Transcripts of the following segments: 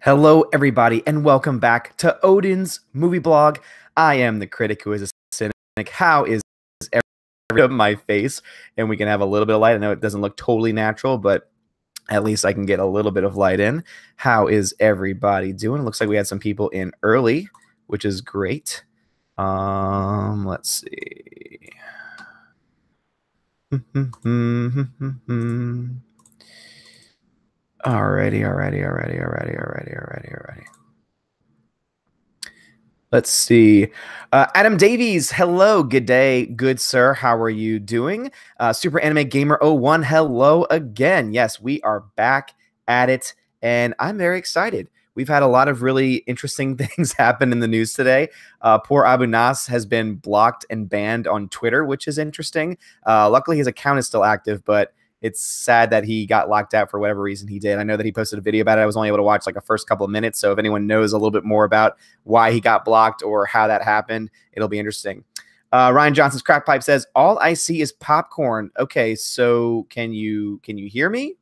Hello, everybody, and welcome back to Odin's Movie Blog. I am the critic who is a cynic. How is every of my face? And we can have a little bit of light. I know it doesn't look totally natural, but at least I can get a little bit of light in. How is everybody doing? It looks like we had some people in early, which is great. Let's see. Alrighty. Let's see. Adam Davies, hello. Good day. Good, sir. How are you doing? Super Anime Gamer 01, hello again. Yes, we are back at it, and I'm very excited. We've had a lot of really interesting things happen in the news today. Poor Abu Nas has been blocked and banned on Twitter, which is interesting. Luckily, his account is still active, but it's sad that he got locked out for whatever reason he did. I know that he posted a video about it. I was only able to watch like the first couple of minutes. So if anyone knows a little bit more about why he got blocked or how that happened, it'll be interesting. Ryan Johnson's crack pipe says, all I see is popcorn. Okay, so can you hear me?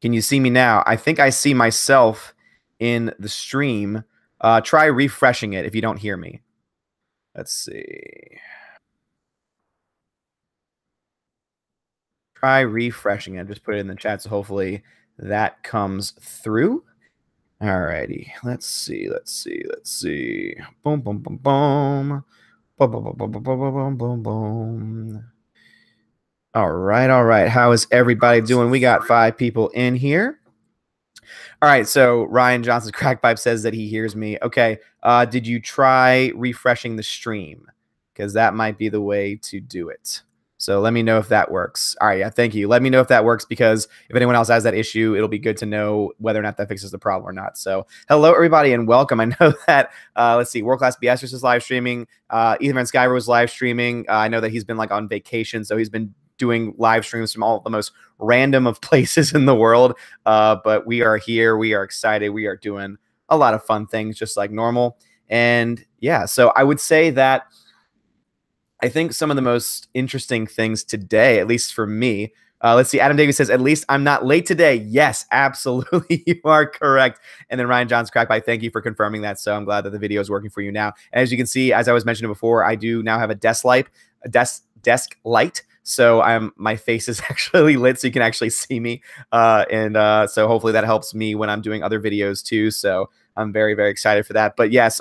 Can you see me now? I think I see myself in the stream. Try refreshing it if you don't hear me. Let's see. Try refreshing it. Just put it in the chat, so hopefully that comes through. Alrighty, let's see. Boom. All right. How is everybody doing? We got 5 people in here. All right, so Ryan Johnson's crackpipe says that he hears me. Okay, did you try refreshing the stream? Because that might be the way to do it. So let me know if that works. All right, yeah, thank you. Let me know if that works, because if anyone else has that issue, it'll be good to know whether or not that fixes the problem or not. So hello, everybody, and welcome. I know that, let's see, World Class BS is live streaming. Ethan Van Skyver was live streaming. I know that he's been like on vacation, so he's been doing live streams from all the most random of places in the world. But we are here. We are excited. We are doing a lot of fun things just like normal. And yeah, so I would say that I think some of the most interesting things today, at least for me, let's see. Adam Davies says, at least I'm not late today. Yes, absolutely. You are correct. And then Ryan John's crackbite, thank you for confirming that. So I'm glad that the video is working for you now. And as you can see, as I was mentioning before, I do now have a desk light. So my face is actually lit, so you can actually see me. So hopefully that helps me when I'm doing other videos too. So I'm very, very excited for that. But yes,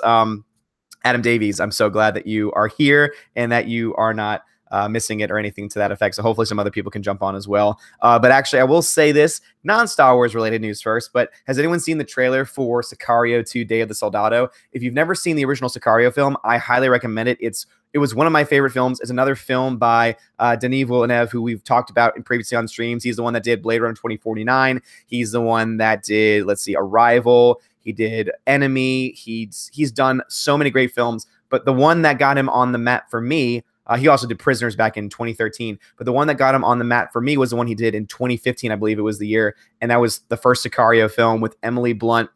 Adam Davies, I'm so glad that you are here and that you are not missing it or anything to that effect. So hopefully some other people can jump on as well. But actually, I will say this, non-Star Wars related news first, but has anyone seen the trailer for Sicario 2 Day of the Soldado? If you've never seen the original Sicario film, I highly recommend it. It was one of my favorite films. It's another film by Denis Villeneuve, who we've talked about previously on streams. He's the one that did Blade Runner 2049. He's the one that did, let's see, Arrival. He did Enemy. He's done so many great films, but the one that got him on the map for me, he also did Prisoners back in 2013, but the one that got him on the map for me was the one he did in 2015, I believe it was the year, and that was the first Sicario film with Emily Blunt,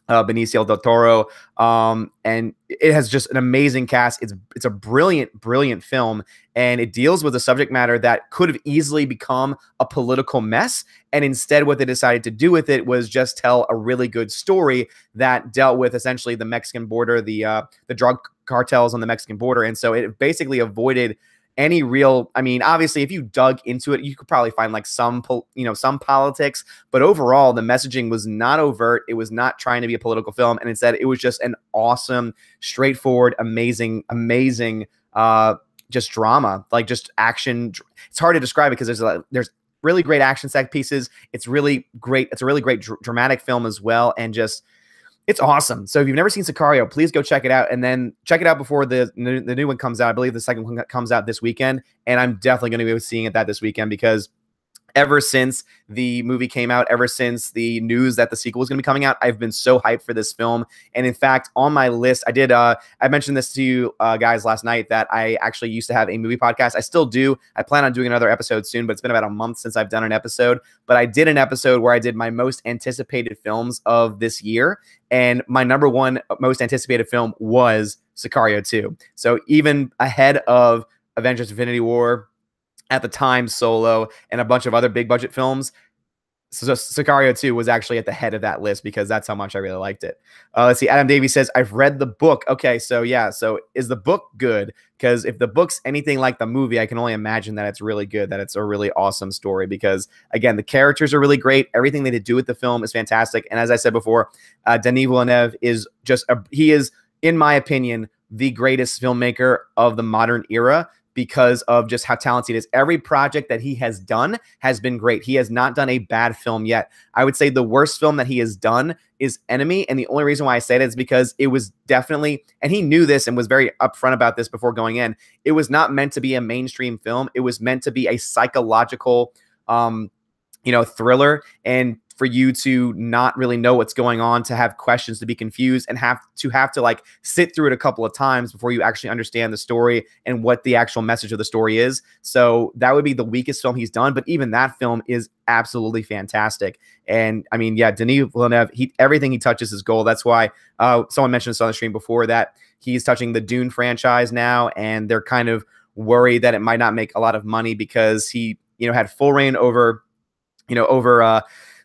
Benicio del Toro, and it has just an amazing cast. It's a brilliant film, and it deals with a subject matter that could have easily become a political mess, and instead what they decided to do with it was just tell a really good story that dealt with essentially the Mexican border, the drug cartels on the Mexican border, and so it basically avoided any real, I mean, obviously, if you dug into it, you could probably find like some politics, but overall, the messaging was not overt. It was not trying to be a political film, and instead, it was just an awesome, straightforward, amazing, just drama, like just action. It's hard to describe it because there's really great action set pieces. It's really great. It's a really great dramatic film as well, and just it's awesome. So if you've never seen Sicario, please go check it out, and then check it out before the new one comes out. I believe the second one comes out this weekend, and I'm definitely going to be seeing that this weekend, because ever since the movie came out, ever since the news that the sequel was going to be coming out, I've been so hyped for this film. And in fact, on my list, I mentioned this to you guys last night, that I actually used to have a movie podcast. I still do. I plan on doing another episode soon, but it's been about a month since I've done an episode. But I did an episode where I did my most anticipated films of this year. And my number one most anticipated film was Sicario 2. So even ahead of Avengers Infinity War, at the time Solo, and a bunch of other big budget films, So Sicario 2 was actually at the head of that list because that's how much I really liked it. Let's see. Adam Davies says, I've read the book. Okay, so yeah. So is the book good? Because if the book's anything like the movie, I can only imagine that it's really good, that it's a really awesome story. Because, again, the characters are really great. Everything they did do with the film is fantastic. And as I said before, Denis Villeneuve is he is, in my opinion, the greatest filmmaker of the modern era, because of just how talented he is. Every project that he has done has been great. He has not done a bad film yet. I would say the worst film that he has done is Enemy. And the only reason why I say that is because it was definitely, and he knew this and was very upfront about this before going in, it was not meant to be a mainstream film. It was meant to be a psychological, thriller, and for you to not really know what's going on, to have questions, to be confused, and have to like sit through it a couple of times before you actually understand the story and what the actual message of the story is. So that would be the weakest film he's done, but even that film is absolutely fantastic. And I mean, yeah, Denis Villeneuve, everything he touches is gold. That's why someone mentioned this on the stream before, that he's touching the Dune franchise now, and they're kind of worried that it might not make a lot of money because he, had full reign over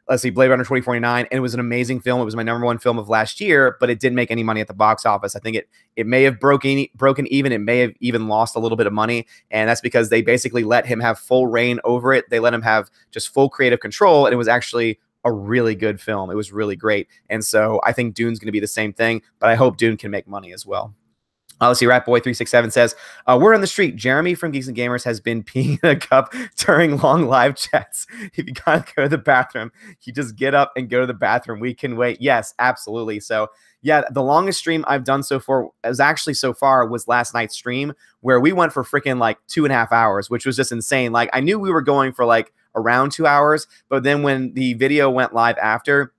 let's see, Blade Runner 2049, and it was an amazing film. It was my #1 film of last year, but it didn't make any money at the box office. I think it may have broken even. It may have even lost a little bit of money, and that's because they basically let him have full reign over it. They let him have just full creative control, and it was actually a really good film. It was really great, and so I think Dune's going to be the same thing, but I hope Dune can make money as well. Let's see, Ratboy367 says, we're on the street. Jeremy from Geeks and Gamers has been peeing in a cup during long live chats. If you gotta go to the bathroom, you just get up and go to the bathroom. We can wait. Yes, absolutely. So yeah, the longest stream I've done so far was last night's stream, where we went for freaking like 2.5 hours, which was just insane. Like, I knew we were going for like around 2 hours, but then when the video went live after,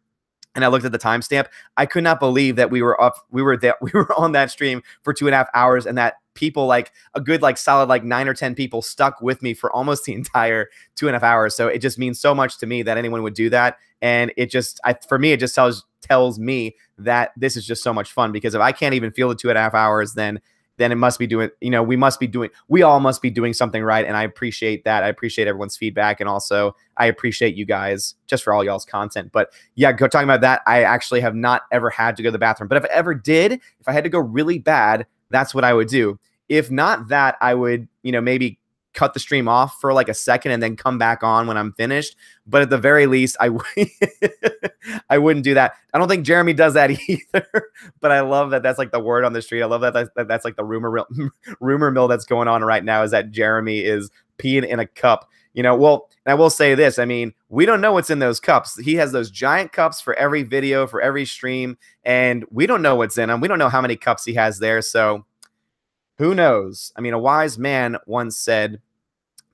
and I looked at the timestamp, I could not believe that we were on that stream for 2.5 hours, and that people, like a good, like solid, like 9 or 10 people, stuck with me for almost the entire 2.5 hours. So it just means so much to me that anyone would do that. And it just, for me, it just tells me that this is just so much fun, because if I can't even feel the 2.5 hours, then it must be doing, we all must be doing something right. And I appreciate that. I appreciate everyone's feedback. And also I appreciate you guys just for all y'all's content. But yeah, talking about that, I actually have not ever had to go to the bathroom. But if I ever did, if I had to go really bad, that's what I would do. If not that, I would, maybe cut the stream off for like a second and then come back on when I'm finished. But at the very least, I wouldn't do that. I don't think Jeremy does that either, but I love that that's like the word on the street. I love that's like the rumor mill that's going on right now, is that Jeremy is peeing in a cup. Well, and I will say this. I mean, we don't know what's in those cups. He has those giant cups for every video, for every stream, and we don't know what's in them. We don't know how many cups he has there. So who knows? I mean, a wise man once said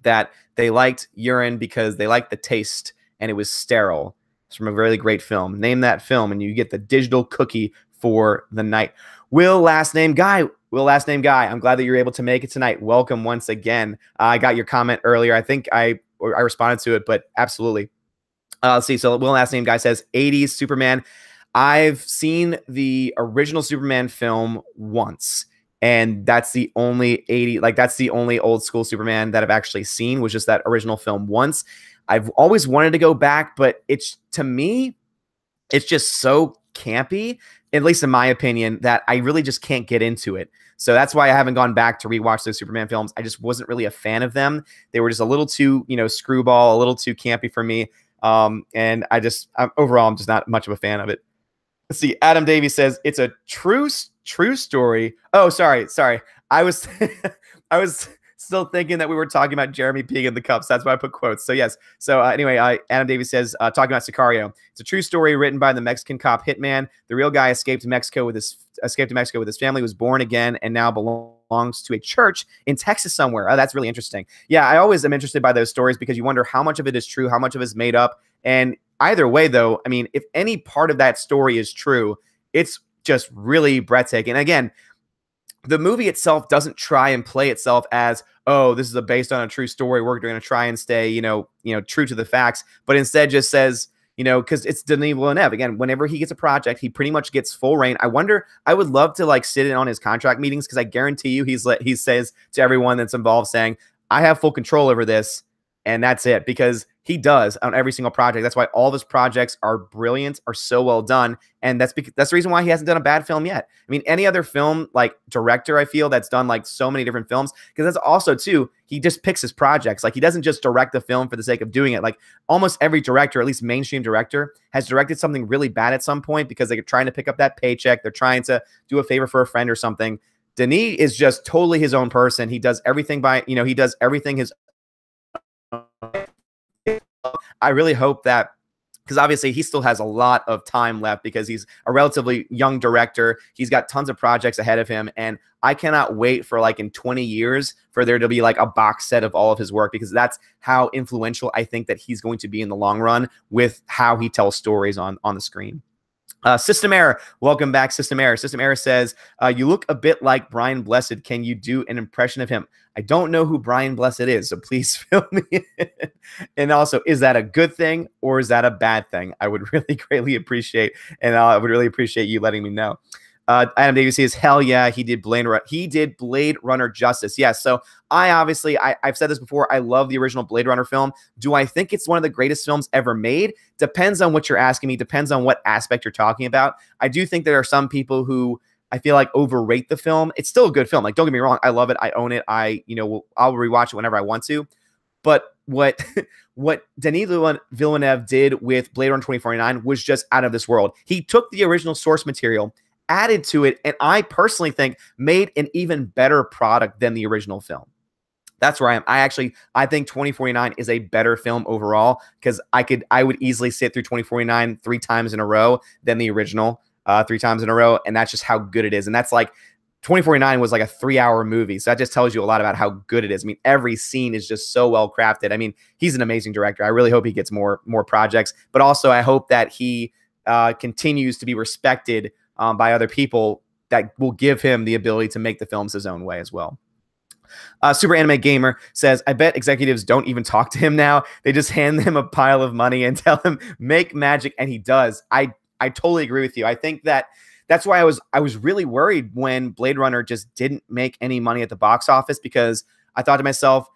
that they liked urine because they liked the taste and it was sterile. It's from a really great film. Name that film and you get the digital cookie for the night. Will last name guy. I'm glad that you're able to make it tonight. Welcome once again. I got your comment earlier. I think I responded to it, but absolutely. Let's see. So Will last name guy says 80s Superman. I've seen the original Superman film once. And that's the only that's the only old school Superman that I've actually seen, was just that original film once. I've always wanted to go back, but to me, it's just so campy, at least in my opinion, that I really just can't get into it. So that's why I haven't gone back to rewatch those Superman films. I just wasn't really a fan of them. They were just a little too, screwball, a little too campy for me. And overall, I'm just not much of a fan of it. Let's see. Adam Davies says it's a true story. Oh, sorry. I was still thinking that we were talking about Jeremy peeing in the cups. That's why I put quotes. So yes. So anyway, Adam Davies says, talking about Sicario. It's a true story written by the Mexican cop hitman. The real guy escaped to Mexico with his family, was born again, and now belongs to a church in Texas somewhere. Oh, that's really interesting. Yeah, I always am interested by those stories because you wonder how much of it is true, how much of it is made up. And either way, though, I mean, if any part of that story is true, it's just really breathtaking. Again, the movie itself doesn't try and play itself as, oh, this is based on a true story. We're going to try and stay, true to the facts, but instead just says, because it's Denis Villeneuve. Again, whenever he gets a project, he pretty much gets full reign. I would love to like sit in on his contract meetings, because I guarantee you he says to everyone that's involved saying, I have full control over this. And that's it, because he does on every single project. That's why all of his projects are brilliant, are so well done. And that's the reason why he hasn't done a bad film yet. I mean, any other film like director, I feel, that's done like so many different films, because that's also too, he just picks his projects. Like, he doesn't just direct the film for the sake of doing it. Like, almost every director, at least mainstream director, has directed something really bad at some point because they're trying to pick up that paycheck. They're trying to do a favor for a friend or something. Denis is just totally his own person. He does everything he does everything his. I really hope that, because obviously he still has a lot of time left, because he's a relatively young director. He's got tons of projects ahead of him. And I cannot wait for, like, in 20 years for there to be like a box set of all of his work, because that's how influential I think that he's going to be in the long run with how he tells stories on the screen. System Error, welcome back, System Error. System Error says, you look a bit like Brian Blessed. Can you do an impression of him? I don't know who Brian Blessed is, so please fill me in. And also, is that a good thing or is that a bad thing? I would really greatly appreciate, and I would really appreciate you letting me know. Adam Davies says, hell yeah, he did Blade Runner justice. Yes, so I've said this before, I love the original Blade Runner film. Do I think it's one of the greatest films ever made? Depends on what you're asking me, depends on what aspect you're talking about. I do think there are some people who I feel like overrate the film. It's still a good film. Like, don't get me wrong, I love it, I own it, I'll rewatch it whenever I want to. But what Denis Villeneuve did with Blade Runner 2049 was just out of this world. He took the original source material, added to it, and I personally think made an even better product than the original film. That's where I am. I think 2049 is a better film overall, because I would easily sit through 2049 3 times in a row than the original 3 times in a row, and that's just how good it is. And that's like 2049 was like a 3-hour movie, so that just tells you a lot about how good it is. I mean, every scene is just so well crafted. I mean, he's an amazing director. I really hope he gets more projects, but also I hope that he continues to be respected by other people that will give him the ability to make the films his own way as well. Super Anime Gamer says, I bet executives don't even talk to him now. They just hand him a pile of money and tell him, make magic, and he does. I totally agree with you. I think that's why I was really worried when Blade Runner just didn't make any money at the box office, because I thought to myself,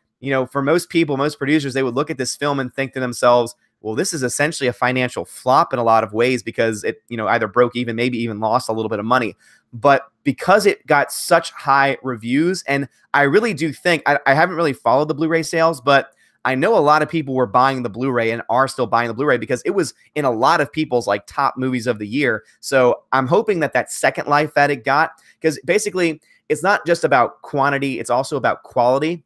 for most people, most producers, they would look at this film and think to themselves, well, this is essentially a financial flop in a lot of ways, because it, either broke even, maybe even lost a little bit of money. But because it got such high reviews, and I really do think, I haven't really followed the Blu-ray sales, but I know a lot of people were buying the Blu-ray and are still buying the Blu-ray, because it was in a lot of people's like top movies of the year. So I'm hoping that second life that it got, because basically it's not just about quantity, it's also about quality.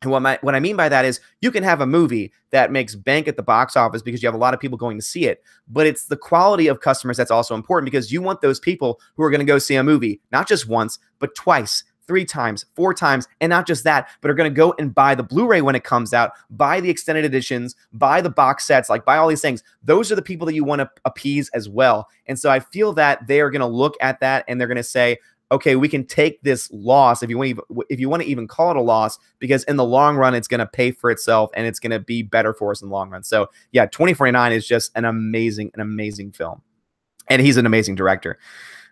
And what I mean by that is, you can have a movie that makes bank at the box office because you have a lot of people going to see it, but it's the quality of customers that's also important, because you want those people who are going to go see a movie, not just once, but twice, 3 times, 4 times, and not just that, but are going to go and buy the Blu-ray when it comes out, buy the extended editions, buy the box sets, like buy all these things. Those are the people that you want to appease as well. And so I feel that they are going to look at that and they're going to say, okay, we can take this loss, if you want to even call it a loss, because in the long run, it's going to pay for itself and it's going to be better for us in the long run. So yeah, 2049 is just an amazing film. And he's an amazing director.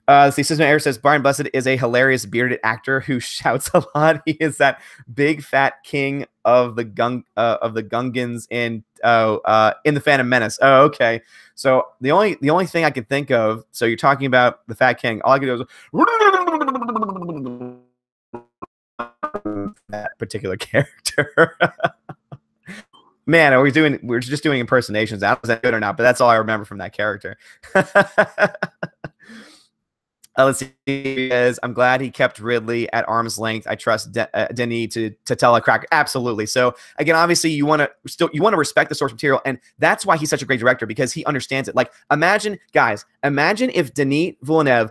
The System Error says, Brian Blessed is a hilarious bearded actor who shouts a lot. He is that big fat king of the Gungans in The Phantom Menace. Oh, okay. So the only thing I can think of, so you're talking about the fat king, all I can do is that particular character. Man, we're just doing impersonations. I don't know if that's good or not, but that's all I remember from that character. Let's see. I'm glad he kept Ridley at arm's length. I trust Denis to tell a cracker. Absolutely. So again, obviously, you want to respect the source material, and that's why he's such a great director, because he understands it. Like, imagine if Denis Villeneuve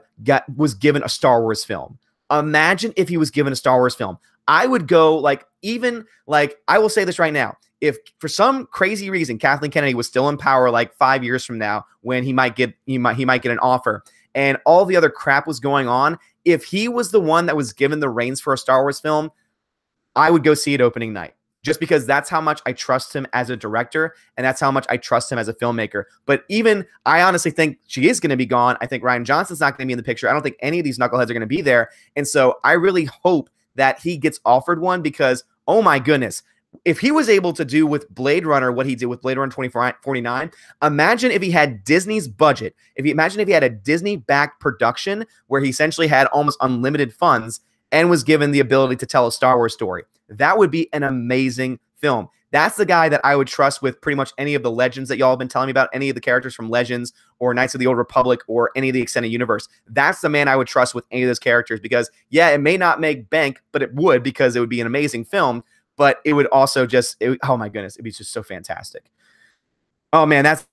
was given a Star Wars film. Imagine if he was given a Star Wars film. I would go I will say this right now. If for some crazy reason Kathleen Kennedy was still in power like 5 years from now, when he might get an offer, and all the other crap was going on, if he was the one that was given the reins for a Star Wars film, I would go see it opening night, just because that's how much I trust him as a director, and that's how much I trust him as a filmmaker. But I honestly think she is going to be gone. I think Rian Johnson's not going to be in the picture. I don't think any of these knuckleheads are going to be there. And so I really hope that he gets offered one, because, oh my goodness, if he was able to do with Blade Runner what he did with Blade Runner 2049, imagine if he had Disney's budget. Imagine if he had a Disney-backed production where he essentially had almost unlimited funds and was given the ability to tell a Star Wars story. That would be an amazing film. That's the guy that I would trust with pretty much any of the legends that y'all have been telling me about, any of the characters from Legends or Knights of the Old Republic or any of the extended universe. That's the man I would trust with any of those characters because, yeah, it may not make bank, but it would because it would be an amazing film, but it would also just, oh my goodness, it'd be just so fantastic. Oh man, that's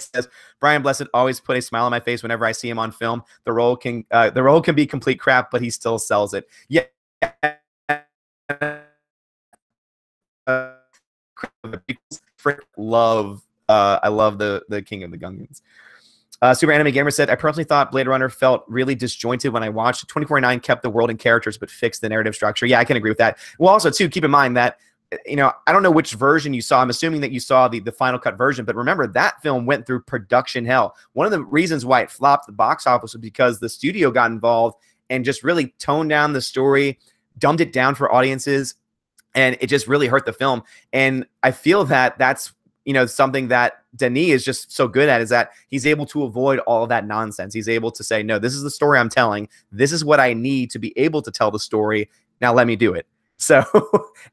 says Brian Blessed always put a smile on my face whenever I see him on film. The role can be complete crap, but he still sells it. Yeah. I love the King of the Gungans. Super Anime Gamer said, I personally thought Blade Runner felt really disjointed when I watched. 2049 kept the world and characters, but fixed the narrative structure. Yeah, I can agree with that. Well, also, too, keep in mind that, you know, I don't know which version you saw. I'm assuming that you saw the final cut version, but remember that film went through production hell. One of the reasons why it flopped the box office was because the studio got involved and just really toned down the story, dumbed it down for audiences, and it just really hurt the film. And I feel that that's, you know, something that Denis is just so good at, is that he's able to avoid all of that nonsense. He's able to say, no, this is the story I'm telling. This is what I need to be able to tell the story. Now let me do it. So,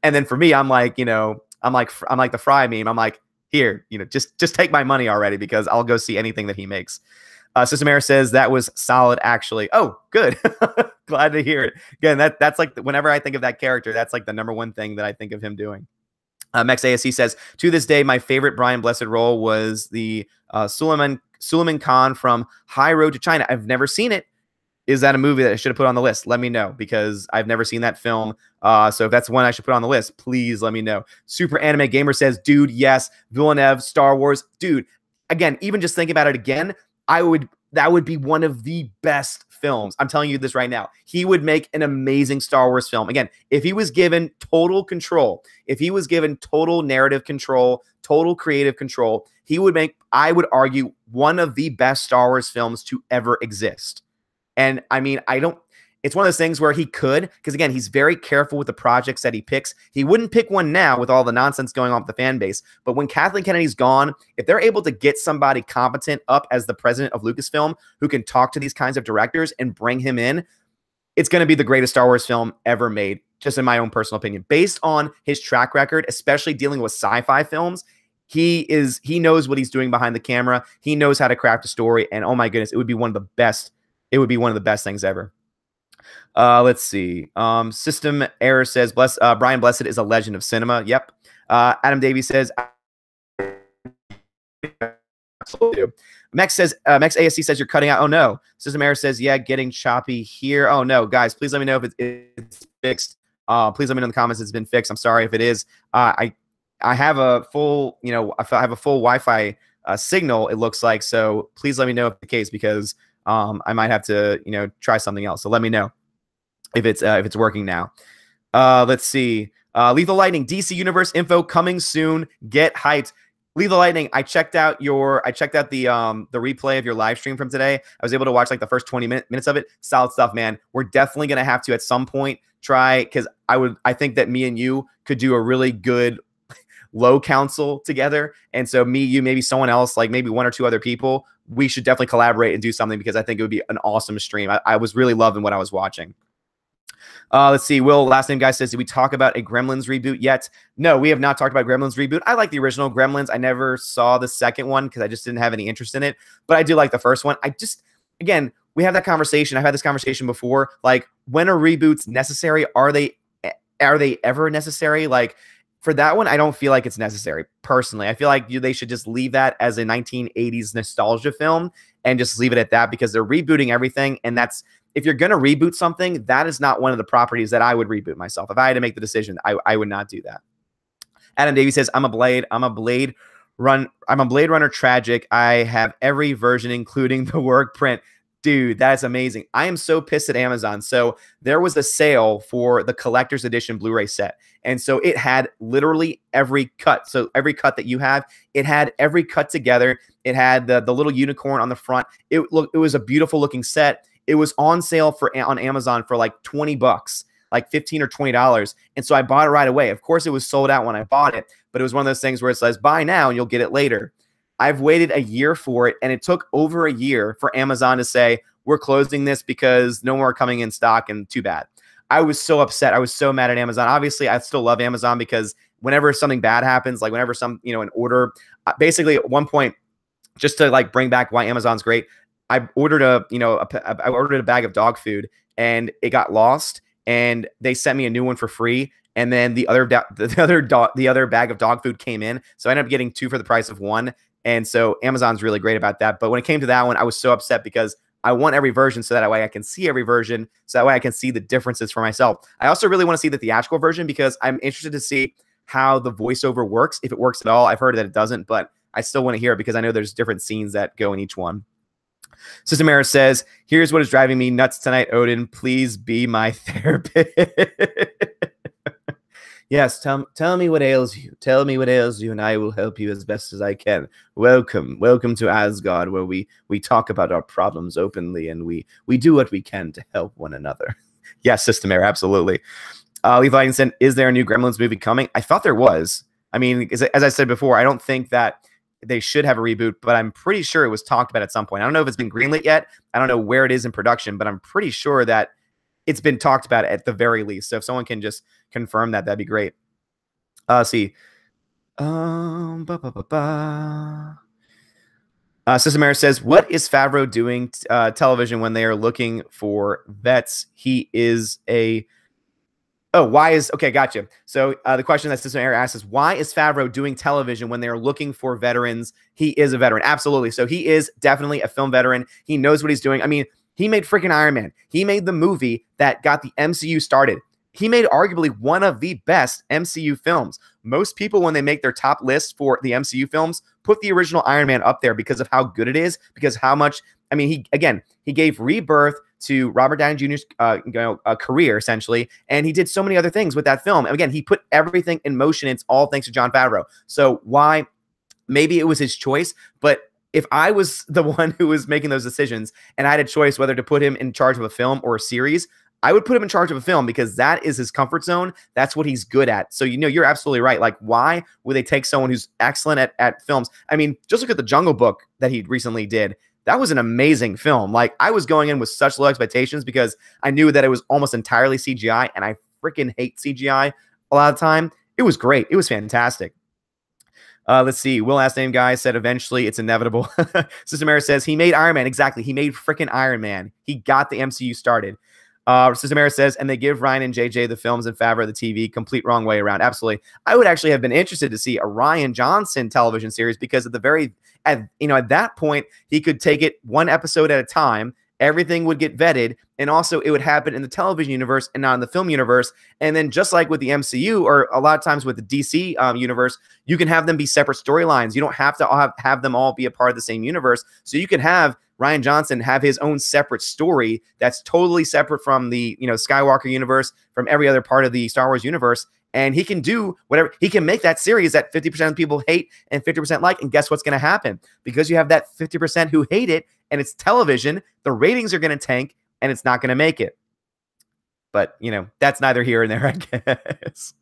and then for me, I'm like, you know, I'm like the Fry meme. I'm like, here, you know, just take my money already because I'll go see anything that he makes. Systemair says that was solid, actually. Oh, good. Glad to hear it. Again, that's like, whenever I think of that character, that's like the #1 thing that I think of him doing. Mex ASC says, to this day, my favorite Brian Blessed role was the Suleiman Khan from High Road to China. I've never seen it. Is that a movie that I should have put on the list? Let me know, because I've never seen that film. So if that's one I should put on the list, please let me know. Super Anime Gamer says, dude, yes. Villeneuve, Star Wars. Dude, again, even just thinking about it again, that would be one of the best films. I'm telling you this right now. He would make an amazing Star Wars film. Again, if he was given total control, if he was given total narrative control, total creative control, he would make, I would argue, one of the best Star Wars films to ever exist. And I mean, it's one of those things where he could, because again, he's very careful with the projects that he picks. He wouldn't pick one now with all the nonsense going on with the fan base. But when Kathleen Kennedy's gone, if they're able to get somebody competent up as the president of Lucasfilm who can talk to these kinds of directors and bring him in, it's going to be the greatest Star Wars film ever made, just in my own personal opinion. Based on his track record, especially dealing with sci-fi films, he knows what he's doing behind the camera. He knows how to craft a story. And oh my goodness, it would be one of the best. It would be one of the best things ever. Let's see. System Error says, Brian Blessed is a legend of cinema. Yep. Adam Davies says, Mex ASC says you're cutting out. Oh no. System Error says, yeah, getting choppy here. Oh no, guys, please let me know if it's fixed. Please let me know in the comments it's been fixed. I'm sorry if it is. I have a full, you know, I have a full Wi-Fi signal, it looks like. So please let me know if the case, because I might have to, you know, try something else. So let me know if it's working now. Let's see. Lethal Lightning, DC Universe info coming soon. Get hyped. Lethal Lightning, I checked out the replay of your live stream from today. I was able to watch like the first 20 minutes of it. Solid stuff, man. We're definitely gonna have to at some point try, because I think that me and you could do a really good low council together. And so me, you, maybe someone else, like maybe one or two other people, we should definitely collaborate and do something, because I think it would be an awesome stream. I was really loving what I was watching. Let's see. Will, last name guy says, did we talk about a Gremlins reboot yet? No, we have not talked about Gremlins reboot. I like the original Gremlins. I never saw the second one because I just didn't have any interest in it, but I do like the first one. Again, we have that conversation. I've had this conversation before. Like, when are reboots necessary? Are they ever necessary? Like, for that one, I don't feel like it's necessary. Personally, I feel like they should just leave that as a 1980s nostalgia film and just leave it at that, because they're rebooting everything. And if you're going to reboot something, that is not one of the properties that I would reboot myself. If I had to make the decision, I would not do that. Adam Davies says, I'm a Blade Runner tragic. I have every version, including the work print. Dude, that's amazing. I am so pissed at Amazon. So there was a sale for the collector's edition Blu-ray set. And so it had literally every cut. So every cut that you have, it had every cut together. It had the little unicorn on the front. It was a beautiful looking set. It was on sale on Amazon for like $20. like $15 or $20. And so I bought it right away. Of course, it was sold out when I bought it, but it was one of those things where it says buy now and you'll get it later. I've waited a year for it, and it took over a year for Amazon to say, we're closing this because no more coming in stock, and too bad. I was so upset. I was so mad at Amazon. Obviously, I still love Amazon because whenever something bad happens, like whenever an order, basically at one point, just to like bring back why Amazon's great, I ordered I ordered a bag of dog food and it got lost, and they sent me a new one for free. And then the other bag of dog food came in, so I ended up getting 2 for the price of 1. And so Amazon's really great about that. But when it came to that one, I was so upset because I want every version so that way I can see every version, so that way I can see the differences for myself. I also really want to see the theatrical version because I'm interested to see how the voiceover works, if it works at all. I've heard that it doesn't, but I still want to hear it because I know there's different scenes that go in each one. System Error says, here's what is driving me nuts tonight, Odin. Please be my therapist. Yes, tell me what ails you. Tell me what ails you, and I will help you as best as I can. Welcome to Asgard, where we talk about our problems openly, and we do what we can to help one another. Yes, System Error, absolutely. Levi said, is there a new Gremlins movie coming? I thought there was. I mean, as I said before, I don't think that they should have a reboot, but I'm pretty sure it was talked about at some point. I don't know if it's been greenlit yet. I don't know where it is in production, but I'm pretty sure that it's been talked about at the very least. So if someone can just confirm that, that'd be great. See. System Error says, what is Favreau doing television when they are looking for vets? He is a... Oh, why is... Okay, gotcha. So the question that System Error asks is, why is Favreau doing television when they're looking for veterans? He is a veteran. Absolutely. So he is definitely a film veteran. He knows what he's doing. I mean, he made freaking Iron Man. He made the movie that got the MCU started. He made arguably one of the best MCU films. Most people, when they make their top list for the MCU films, put the original Iron Man up there because of how good it is, because how much... I mean, he gave rebirth to Robert Downey Jr.'s career, essentially, and he did so many other things with that film. And again, he put everything in motion. It's all thanks to Jon Favreau. So why? Maybe it was his choice, but if I was the one who was making those decisions and I had a choice whether to put him in charge of a film or a series, I would put him in charge of a film because that is his comfort zone. That's what he's good at. So, you're absolutely right. Like, why would they take someone who's excellent at films? I mean, just look at the Jungle Book that he recently did. That was an amazing film. Like, I was going in with such low expectations because I knew that it was almost entirely CGI, and I freaking hate CGI a lot of the time. It was great. It was fantastic. Let's see. Will Last Name Guy said eventually it's inevitable. System Error says he made Iron Man. Exactly. He made freaking Iron Man. He got the MCU started. System Error says, and they give Ryan and JJ the films and Favreau the TV. Complete wrong way around. Absolutely. I would actually have been interested to see a Ryan Johnson television series because at that point, he could take it one episode at a time. Everything would get vetted, and also it would happen in the television universe and not in the film universe. And then just like with the MCU, or a lot of times with the DC universe, you can have them be separate storylines. You don't have to have them all be a part of the same universe. So you can have Ryan Johnson have his own separate story that's totally separate from the Skywalker universe, from every other part of the Star Wars universe. And he can do whatever. He can make that series that 50% of people hate and 50% like. And guess what's going to happen? Because you have that 50% who hate it and it's television, the ratings are going to tank and it's not going to make it. But, that's neither here nor there, I guess.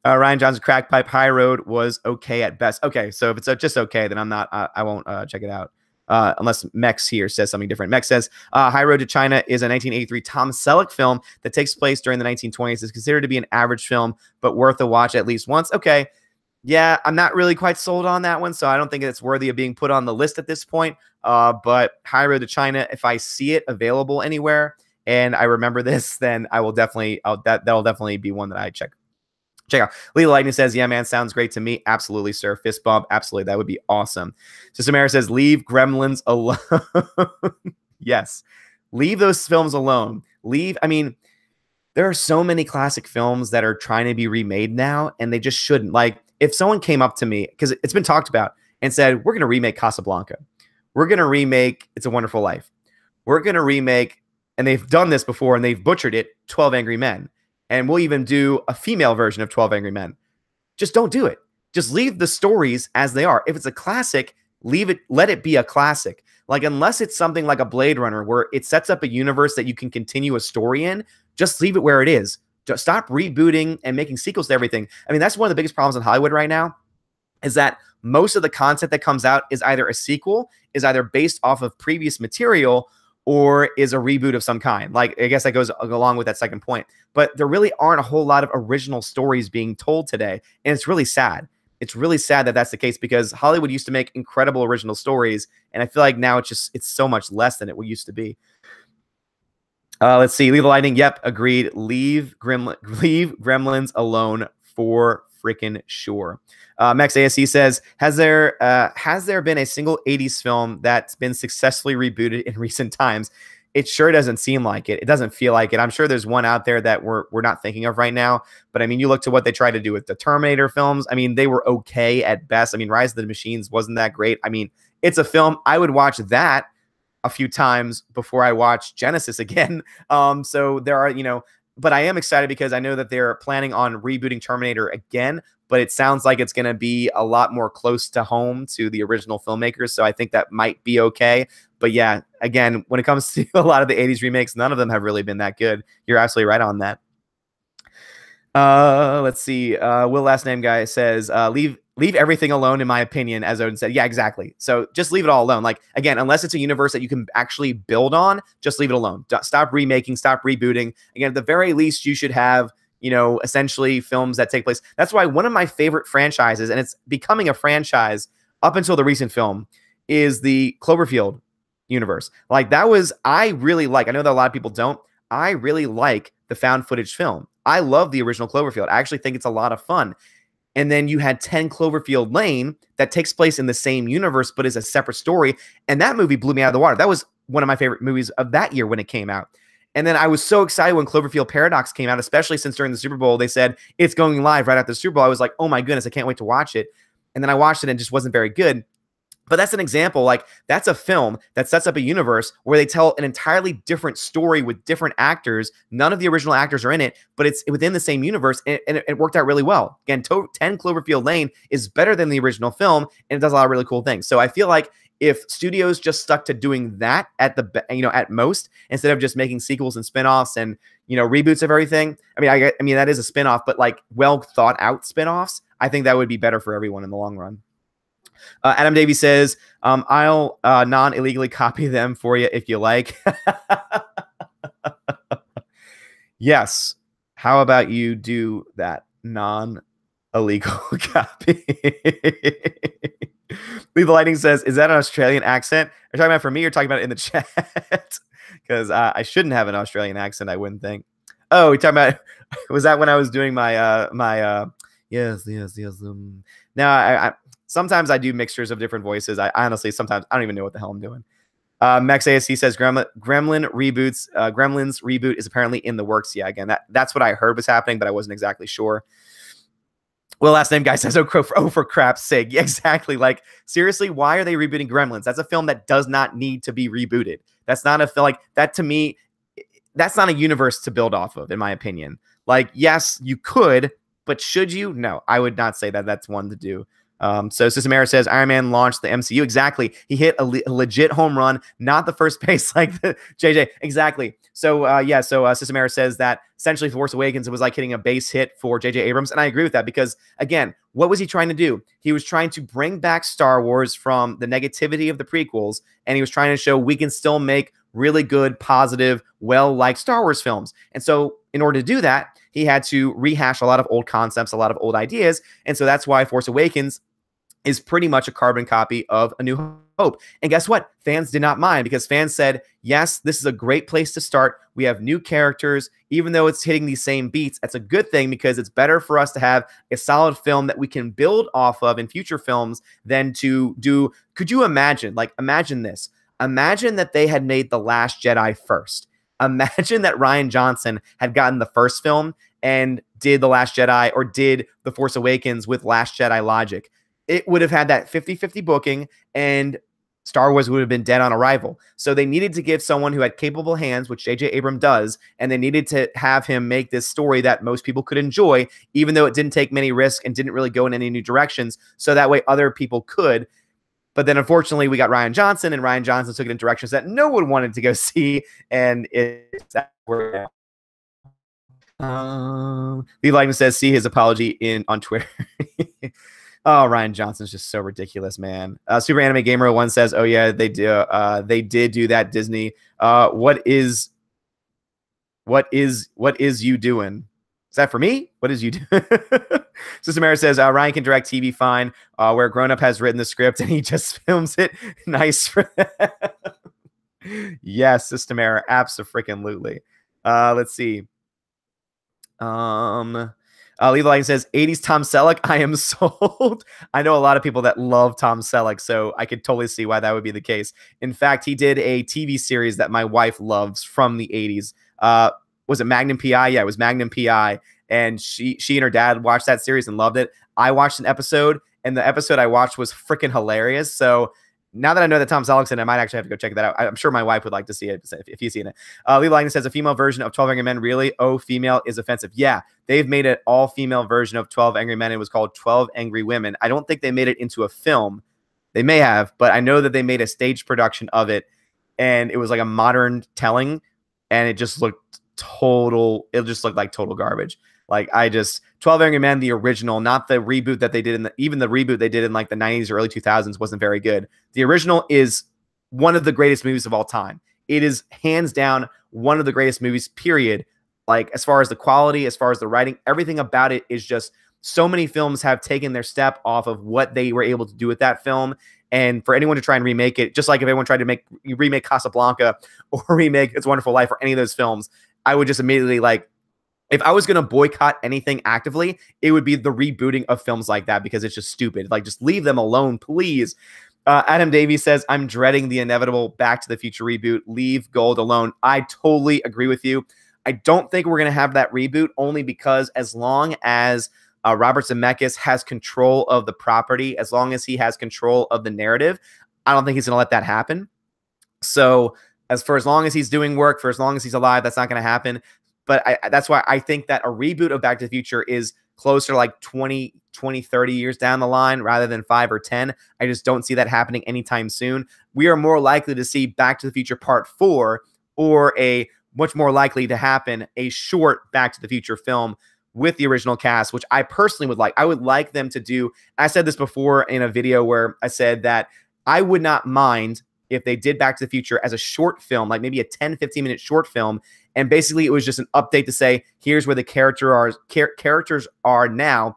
Ryan Johnson's Crack Pipe High Road was okay at best. Okay, so if it's just okay, then I won't check it out. Unless Mex here says something different. Mex says, High Road to China is a 1983 Tom Selleck film that takes place during the 1920s. It's considered to be an average film, but worth a watch at least once. Okay. Yeah, I'm not really quite sold on that one, so I don't think it's worthy of being put on the list at this point. But High Road to China, if I see it available anywhere and I remember this, then I will that'll definitely be one that I check out. Lee Lightning says, yeah, man, sounds great to me. Absolutely, sir. Fist bump. Absolutely. That would be awesome. System Error says, leave Gremlins alone. Yes. Leave those films alone. I mean, there are so many classic films that are trying to be remade now, and they just shouldn't. Like, if someone came up to me, because it's been talked about, and said, we're going to remake Casablanca. We're going to remake It's a Wonderful Life. We're going to remake, and they've done this before, and they've butchered it, 12 Angry Men. And we'll even do a female version of 12 Angry Men. Just don't do it. Just leave the stories as they are. If it's a classic, leave it, let it be a classic. Like, unless it's something like a Blade Runner where it sets up a universe that you can continue a story in, just leave it where it is. Stop rebooting and making sequels to everything. I mean, that's one of the biggest problems in Hollywood right now, is that most of the content that comes out is either a sequel, is either based off of previous material, or is a reboot of some kind. Like, I guess that goes along with that second point. But there really aren't a whole lot of original stories being told today. And it's really sad. It's really sad that that's the case, because Hollywood used to make incredible original stories. And I feel like now it's so much less than it used to be. Let's see. Leave the Lightning. Yep, agreed. Leave Gremlins alone for freaking sure. Max ASC says, has there been a single 80s film that's been successfully rebooted in recent times? It sure doesn't seem like it. It doesn't feel like it. I'm sure there's one out there that we're not thinking of right now. But I mean, you look to what they tried to do with the Terminator films. I mean, they were okay at best. I mean, Rise of the Machines wasn't that great. I mean, it's a film. I would watch that a few times before I watch Genesis again. So there are, but I am excited because I know that they're planning on rebooting Terminator again, but it sounds like it's going to be a lot more close to home to the original filmmakers. So I think that might be okay. But yeah, again, when it comes to a lot of the 80s remakes, none of them have really been that good. You're absolutely right on that. Let's see. Will Last Name Guy says, leave everything alone, in my opinion, as Odin said. Yeah, exactly. So just leave it all alone. Like, again, unless it's a universe that you can actually build on, just leave it alone. Stop remaking, stop rebooting. Again, at the very least, you should have, essentially films that take place. That's why one of my favorite franchises, and it's becoming a franchise up until the recent film, is the Cloverfield universe. Like, I really like, I know that a lot of people don't. I really like the found footage film. I love the original Cloverfield. I actually think it's a lot of fun. And then you had 10 Cloverfield Lane that takes place in the same universe, but is a separate story. And that movie blew me out of the water. That was one of my favorite movies of that year when it came out. And then I was so excited when Cloverfield Paradox came out, especially since during the Super Bowl, they said it's going live right after the Super Bowl. I was like, oh my goodness, I can't wait to watch it. And then I watched it and it just wasn't very good. But that's an example. Like, that's a film that sets up a universe where they tell an entirely different story with different actors. None of the original actors are in it, but it's within the same universe, and it worked out really well. Again, 10 Cloverfield Lane is better than the original film, and it does a lot of really cool things. So I feel like if studios just stuck to doing that at most, instead of just making sequels and spinoffs and reboots of everything. I mean that is a spinoff, but like well thought out spinoffs. I think that would be better for everyone in the long run. Adam Davey says, I'll non-illegally copy them for you if you like. Yes. How about you do that non-illegal copy? Leave the Lightning says, is that an Australian accent? Are you talking about for me or talking about it in the chat? Because I shouldn't have an Australian accent, I wouldn't think. Oh, you're talking about, was that when I was doing my, yes. Now, sometimes I do mixtures of different voices. I honestly, sometimes I don't even know what the hell I'm doing. Max ASC says Gremlins reboot is apparently in the works. Yeah, again, that's what I heard was happening, but I wasn't exactly sure. Well, Last Name Guy says, for crap's sake. Yeah, exactly. Like, seriously, why are they rebooting Gremlins? That's a film that does not need to be rebooted. That's not a film like that. To me, that's not a universe to build off of, in my opinion. Like, yes, you could, but should you? No, I would not say that that's one to do. So Systemera says Iron Man launched the MCU. Exactly. He hit a legit home run, not the first base like the JJ. Exactly. So Systemera says that essentially Force Awakens, it was like hitting a base hit for JJ Abrams. And I agree with that because, again, what was he trying to do? He was trying to bring back Star Wars from the negativity of the prequels, and he was trying to show we can still make really good, positive, well-liked Star Wars films. And so in order to do that, he had to rehash a lot of old concepts, a lot of old ideas. And so that's why Force Awakens is pretty much a carbon copy of A New Hope. And guess what? Fans did not mind because fans said, yes, this is a great place to start. We have new characters. Even though it's hitting these same beats, that's a good thing because it's better for us to have a solid film that we can build off of in future films than to do. Could you imagine? Like, imagine this. Imagine that they had made The Last Jedi first. Imagine that Rian Johnson had gotten the first film and did The Last Jedi or did The Force Awakens with Last Jedi logic. It would have had that 50-50 booking and Star Wars would have been dead on arrival. So they needed to give someone who had capable hands, which J.J. Abrams does, and they needed to have him make this story that most people could enjoy, even though it didn't take many risks and didn't really go in any new directions, so that way other people could. But then, unfortunately, we got Rian Johnson, and Rian Johnson took it in directions that no one wanted to go see, and it's that word now. Lee Lightman says, see his apology on Twitter. Oh, Ryan Johnson's just so ridiculous, man. Super Anime Gamer 1 says, oh yeah, they do. They did do that, Disney. What is you doing? Is that for me? What is you doing? Sister Mary says, Ryan can direct TV fine, where Grown Up has written the script and he just films it. Nice for that. Yes, Sister Mary, abso-freaking-lutely. Let's see. Leave Light says 80s Tom Selleck. I am sold. I know a lot of people that love Tom Selleck, so I could totally see why that would be the case. In fact, he did a TV series that my wife loves from the 80s. Was it Magnum PI? Yeah, it was Magnum PI. And she and her dad watched that series and loved it. I watched an episode, and the episode I watched was freaking hilarious. So now that I know that Tom Selleck's in it, I might actually have to go check that out. I'm sure my wife would like to see it if you've seen it. Lee Lightning says, a female version of 12 Angry Men, really? Oh, female is offensive. Yeah, they've made an all-female version of 12 Angry Men. It was called 12 Angry Women. I don't think they made it into a film. They may have, but I know that they made a stage production of it, and it was like a modern telling, and it just looked like total garbage. Like 12 Angry Men, the original, not the reboot that they did even the reboot they did in like the 90s or early 2000s wasn't very good. The original is one of the greatest movies of all time. It is hands down one of the greatest movies, period. Like as far as the quality, as far as the writing, everything about it is just so many films have taken their step off of what they were able to do with that film. And for anyone to try and remake it, just like if anyone tried to remake Casablanca or remake It's a Wonderful Life or any of those films, I would just immediately if I was going to boycott anything actively, it would be the rebooting of films like that because it's just stupid. Like, just leave them alone, please. Adam Davies says, I'm dreading the inevitable Back to the Future reboot. Leave gold alone. I totally agree with you. I don't think we're going to have that reboot only because as long as Robert Zemeckis has control of the property, as long as he has control of the narrative, I don't think he's going to let that happen. So as long as he's doing work, for as long as he's alive, that's not going to happen. But that's why I think that a reboot of Back to the Future is closer to like 20, 30 years down the line rather than 5 or 10. I just don't see that happening anytime soon. We are more likely to see Back to the Future Part 4 or much more likely to happen a short Back to the Future film with the original cast, which I personally would like. I would like them to do. I said this before in a video where I said that I would not mind if they did Back to the Future as a short film, like maybe a 10, 15-minute short film. And basically, it was just an update to say, here's where the characters are now.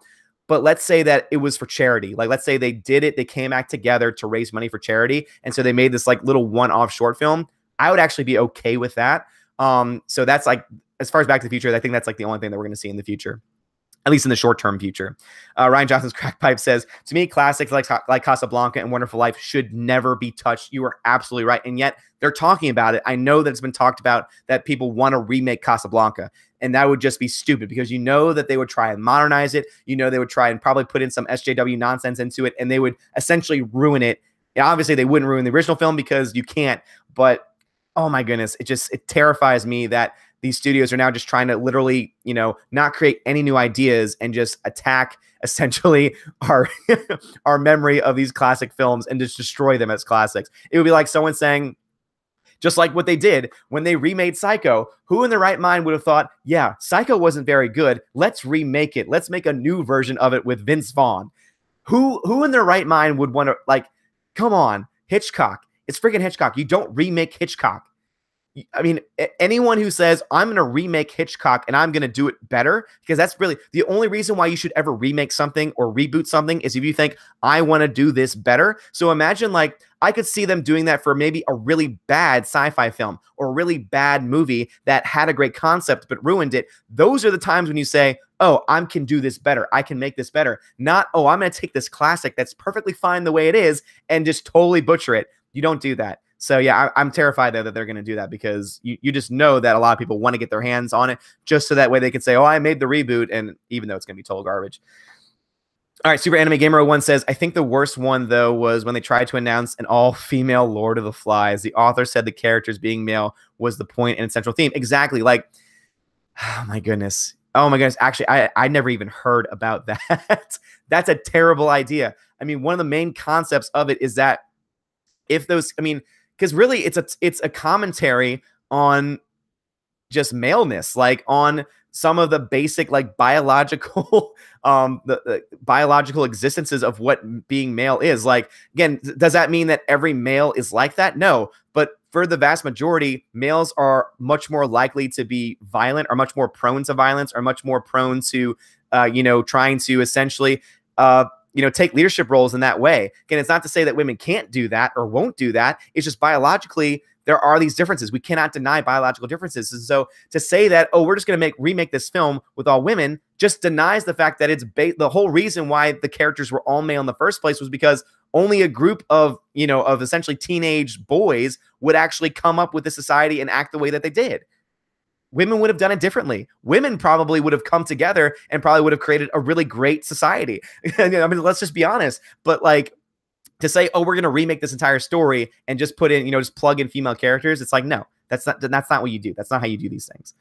But let's say that it was for charity. Like, let's say they did it. They came back together to raise money for charity. And so they made this like little one-off short film. I would actually be okay with that. So that's like, as far as Back to the Future, I think that's like the only thing that we're going to see in the future, at least in the short-term future. Ryan Johnson's crack pipe says, to me, classics like Casablanca and Wonderful Life should never be touched. You are absolutely right. And yet they're talking about it. I know that it's been talked about that people want to remake Casablanca. And that would just be stupid because you know that they would try and modernize it. You know, they would try and probably put in some SJW nonsense into it, and they would essentially ruin it. And obviously, they wouldn't ruin the original film because you can't. But, oh my goodness, it terrifies me that these studios are now just trying to literally, not create any new ideas and just attack essentially our our memory of these classic films and just destroy them as classics. It would be like someone saying, just like what they did when they remade Psycho, who in their right mind would have thought, yeah, Psycho wasn't very good. Let's remake it. Let's make a new version of it with Vince Vaughn. Who in their right mind would want to, come on, Hitchcock. It's freaking Hitchcock. You don't remake Hitchcock. I mean, anyone who says, I'm going to remake Hitchcock and I'm going to do it better, because that's really the only reason why you should ever remake something or reboot something is if you think, I want to do this better. So imagine, I could see them doing that for maybe a really bad sci-fi film or a really bad movie that had a great concept but ruined it. Those are the times when you say, oh, I can do this better. I can make this better. Not, oh, I'm going to take this classic that's perfectly fine the way it is and just totally butcher it. You don't do that. So, yeah, I'm terrified, though, that they're going to do that because you just know that a lot of people want to get their hands on it just so that way they can say, oh, I made the reboot, and even though it's going to be total garbage. All right, Super Anime Gamer 1 says, I think the worst one, though, was when they tried to announce an all-female Lord of the Flies. The author said the characters being male was the point and central theme. Exactly. Oh, my goodness. Oh, my goodness. Actually, I never even heard about that. That's a terrible idea. I mean, one of the main concepts of it is that if those, because really it's a commentary on just maleness, like on some of the basic like biological the biological existences of what being male is. Like, again, does that mean that every male is like that? No, but for the vast majority, males are much more likely to be violent, are much more prone to violence, are much more prone to trying to essentially take leadership roles in that way. Again, it's not to say that women can't do that or won't do that. It's just biologically there are these differences. We cannot deny biological differences. And so to say that, oh, we're just going to remake this film with all women just denies the fact that it's the whole reason why the characters were all male in the first place was because only a group of essentially teenage boys would actually come up with the society and act the way that they did. Women would have done it differently. Women probably would have come together and probably would have created a really great society. I mean, let's just be honest. But like, to say, oh, we're going to remake this entire story and just put in, just plug in female characters. It's like, no, that's not what you do. That's not how you do these things.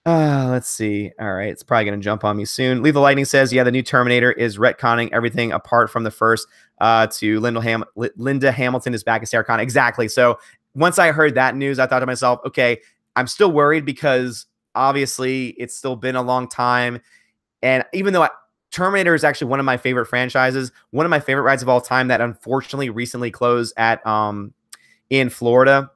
Let's see. All right. It's probably going to jump on me soon. Leave the Lightning says, yeah, the new Terminator is retconning everything apart from the first to Linda Hamilton is back as Sarah Connor. Exactly. So once I heard that news, I thought to myself, okay, I'm still worried because obviously it's still been a long time. And even though Terminator is actually one of my favorite franchises, one of my favorite rides of all time that unfortunately recently closed at in Florida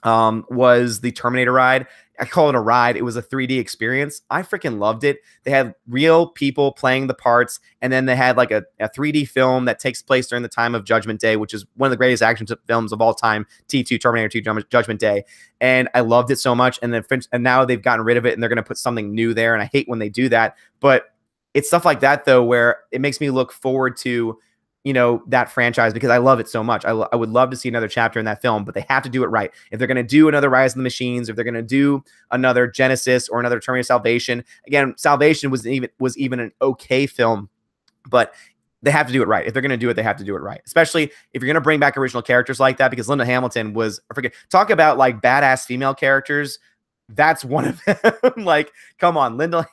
was the Terminator ride. I call it a ride. It was a 3D experience. I freaking loved it. They had real people playing the parts, and then they had like a 3D film that takes place during the time of Judgment Day, which is one of the greatest action films of all time, T2, Terminator 2, Judgment Day. And I loved it so much. And then now they've gotten rid of it, and they're going to put something new there, and I hate when they do that. But it's stuff like that, though, where it makes me look forward to, that franchise because I love it so much. I would love to see another chapter in that film, but they have to do it right. If they're going to do another Rise of the Machines, if they're going to do another Genesis or another Terminator Salvation, again, Salvation was even an okay film, but they have to do it right. If they're going to do it, they have to do it right. Especially if you're going to bring back original characters like that, because Linda Hamilton was, talk about like badass female characters. That's one of them. Like, come on, Linda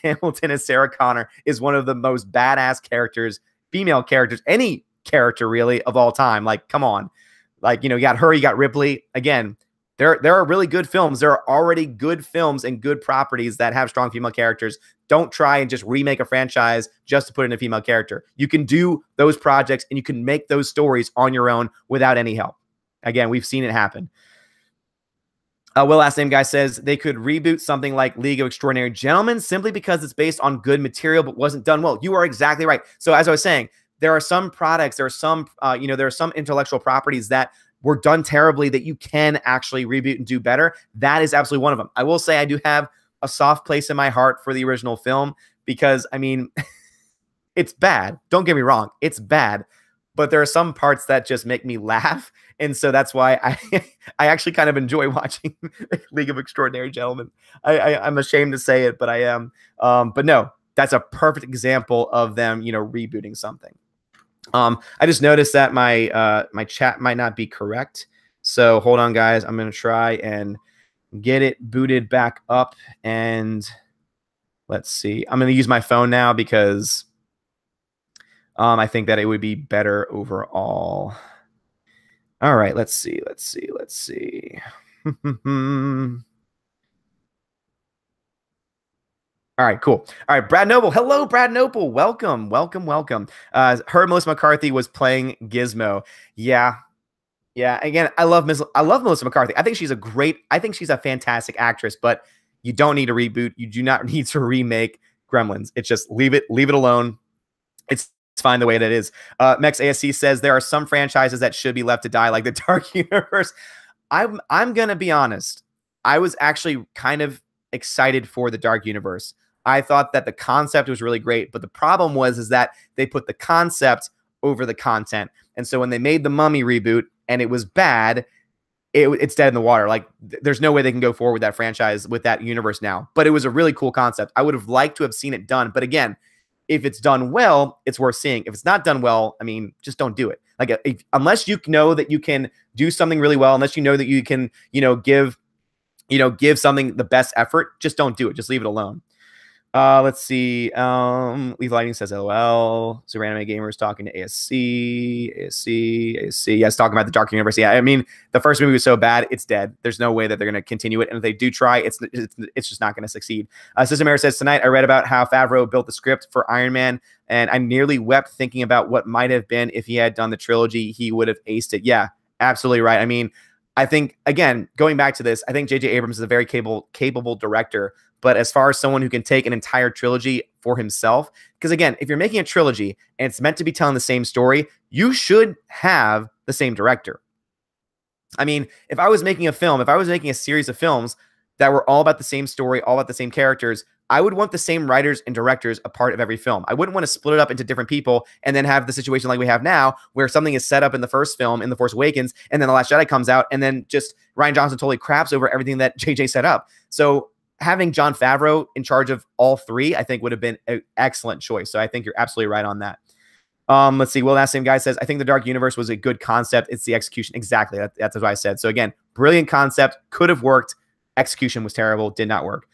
Hamilton as Sarah Connor is one of the most badass characters, female characters, any character really of all time. Like, come on. Like, you got her, you got Ripley. Again, there are really good films. There are already good films and good properties that have strong female characters. Don't try and just remake a franchise just to put in a female character. You can do those projects and you can make those stories on your own without any help. Again, we've seen it happen. Will Last Name Guy says they could reboot something like League of Extraordinary Gentlemen simply because it's based on good material but wasn't done well. You are exactly right. So as I was saying, there are some products, there are some, there are some intellectual properties that were done terribly that you can actually reboot and do better. That is absolutely one of them. I will say I do have a soft place in my heart for the original film because, I mean, it's bad. Don't get me wrong. It's bad. But there are some parts that just make me laugh. And so that's why I actually kind of enjoy watching League of Extraordinary Gentlemen. I'm ashamed to say it, but I am. But no, that's a perfect example of them, rebooting something. I just noticed that my chat might not be correct. So hold on, guys. I'm going to try and get it booted back up. And let's see. I'm going to use my phone now because I think that it would be better overall. All right, let's see. All right, cool. All right, Brad Noble. Hello, Brad Noble. Welcome. Heard Melissa McCarthy was playing Gizmo. Yeah. Again, I love Melissa McCarthy. I think she's a fantastic actress, but you don't need to reboot. You do not need to remake Gremlins. It's just leave it alone. It's fine the way that it is. Mex ASC says there are some franchises that should be left to die, like the Dark Universe. I'm gonna be honest. I was actually kind of excited for the Dark Universe. I thought that the concept was really great, but the problem is that they put the concept over the content. And so when they made the Mummy reboot and it was bad, it's dead in the water. Like, there's no way they can go forward with that franchise, with that universe now. But it was a really cool concept. I would have liked to have seen it done. But again, if it's done well, it's worth seeing. If it's not done well, I mean, just don't do it. Like, unless you know that you can do something really well, unless you know that you can, give something the best effort, just don't do it. Just leave it alone. Let's see. Leaf Lightning says LOL. Super Anime Gamers talking to ASC. Yes, talking about the Dark Universe. Yeah, I mean, the first movie was so bad, it's dead. There's no way that they're going to continue it. And if they do try, it's just not going to succeed. System Error says, tonight I read about how Favreau built the script for Iron Man, and I nearly wept thinking about what might have been if he had done the trilogy. He would have aced it. Yeah, absolutely right. I mean, I think, again, going back to this, I think J.J. Abrams is a very capable director. But as far as someone who can take an entire trilogy for himself, because again, if you're making a trilogy and it's meant to be telling the same story, you should have the same director. I mean, if I was making a film, if I was making a series of films that were all about the same story, all about the same characters, I would want the same writers and directors a part of every film. I wouldn't want to split it up into different people and then have the situation like we have now, where something is set up in the first film, in The Force Awakens, and then The Last Jedi comes out, and then just Rian Johnson totally craps over everything that JJ set up. So having Jon Favreau in charge of all three, I think would have been an excellent choice. So I think you're absolutely right on that. Let's see. Well, that same guy says, I think the Dark Universe was a good concept. It's the execution. Exactly. That's what I said. So again, brilliant concept. Could have worked. Execution was terrible. Did not work.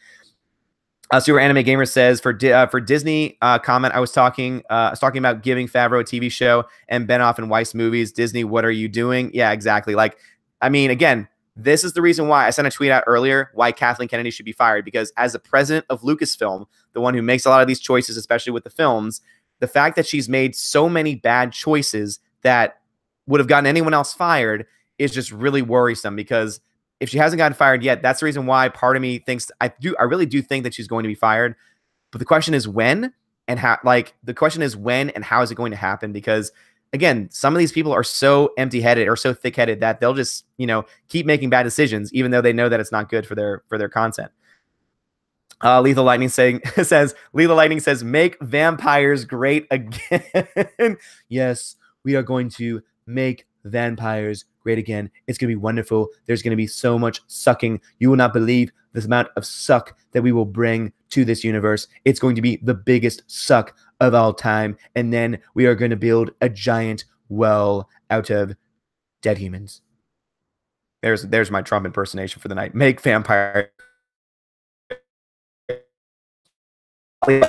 Super Anime Gamer says, for Disney comment, I was talking about giving Favreau a TV show and Benoff and Weiss movies. Disney, what are you doing? Yeah, exactly. Like, I mean, again, this is the reason why I sent a tweet out earlier why Kathleen Kennedy should be fired, because as the president of Lucasfilm, the one who makes a lot of these choices, especially with the films, the fact that she's made so many bad choices that would have gotten anyone else fired is just really worrisome, because if she hasn't gotten fired yet, that's the reason why part of me thinks I really do think that she's going to be fired. But the question is when and how, the question is when and how is it going to happen? Because again, some of these people are so empty-headed or so thick-headed that they'll just, keep making bad decisions, even though they know that it's not good for their content. Lethal Lightning says, make vampires great again. Yes, we are going to make vampires great again. It's going to be wonderful. There's going to be so much sucking. You will not believe this amount of suck that we will bring to this universe. It's going to be the biggest suck of all time. And then we are going to build a giant well out of dead humans. There's my Trump impersonation for the night. Make vampire.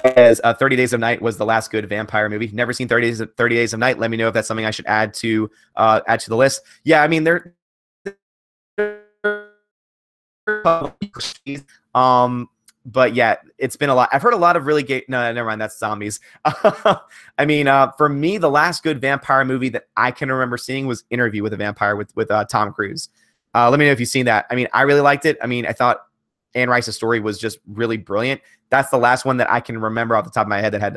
As 30 Days of Night was the last good vampire movie. Never seen 30 Days of Night. Let me know if that's something I should add to the list. Yeah, I mean, they're but yeah, it's been a lot. I've heard a lot of really gay. No, never mind. That's zombies. I mean, for me, the last good vampire movie that I can remember seeing was Interview with a Vampire with Tom Cruise. Let me know if you've seen that. I mean, I really liked it. I mean, I thought Anne Rice's story was just really brilliant. That's the last one that I can remember off the top of my head that had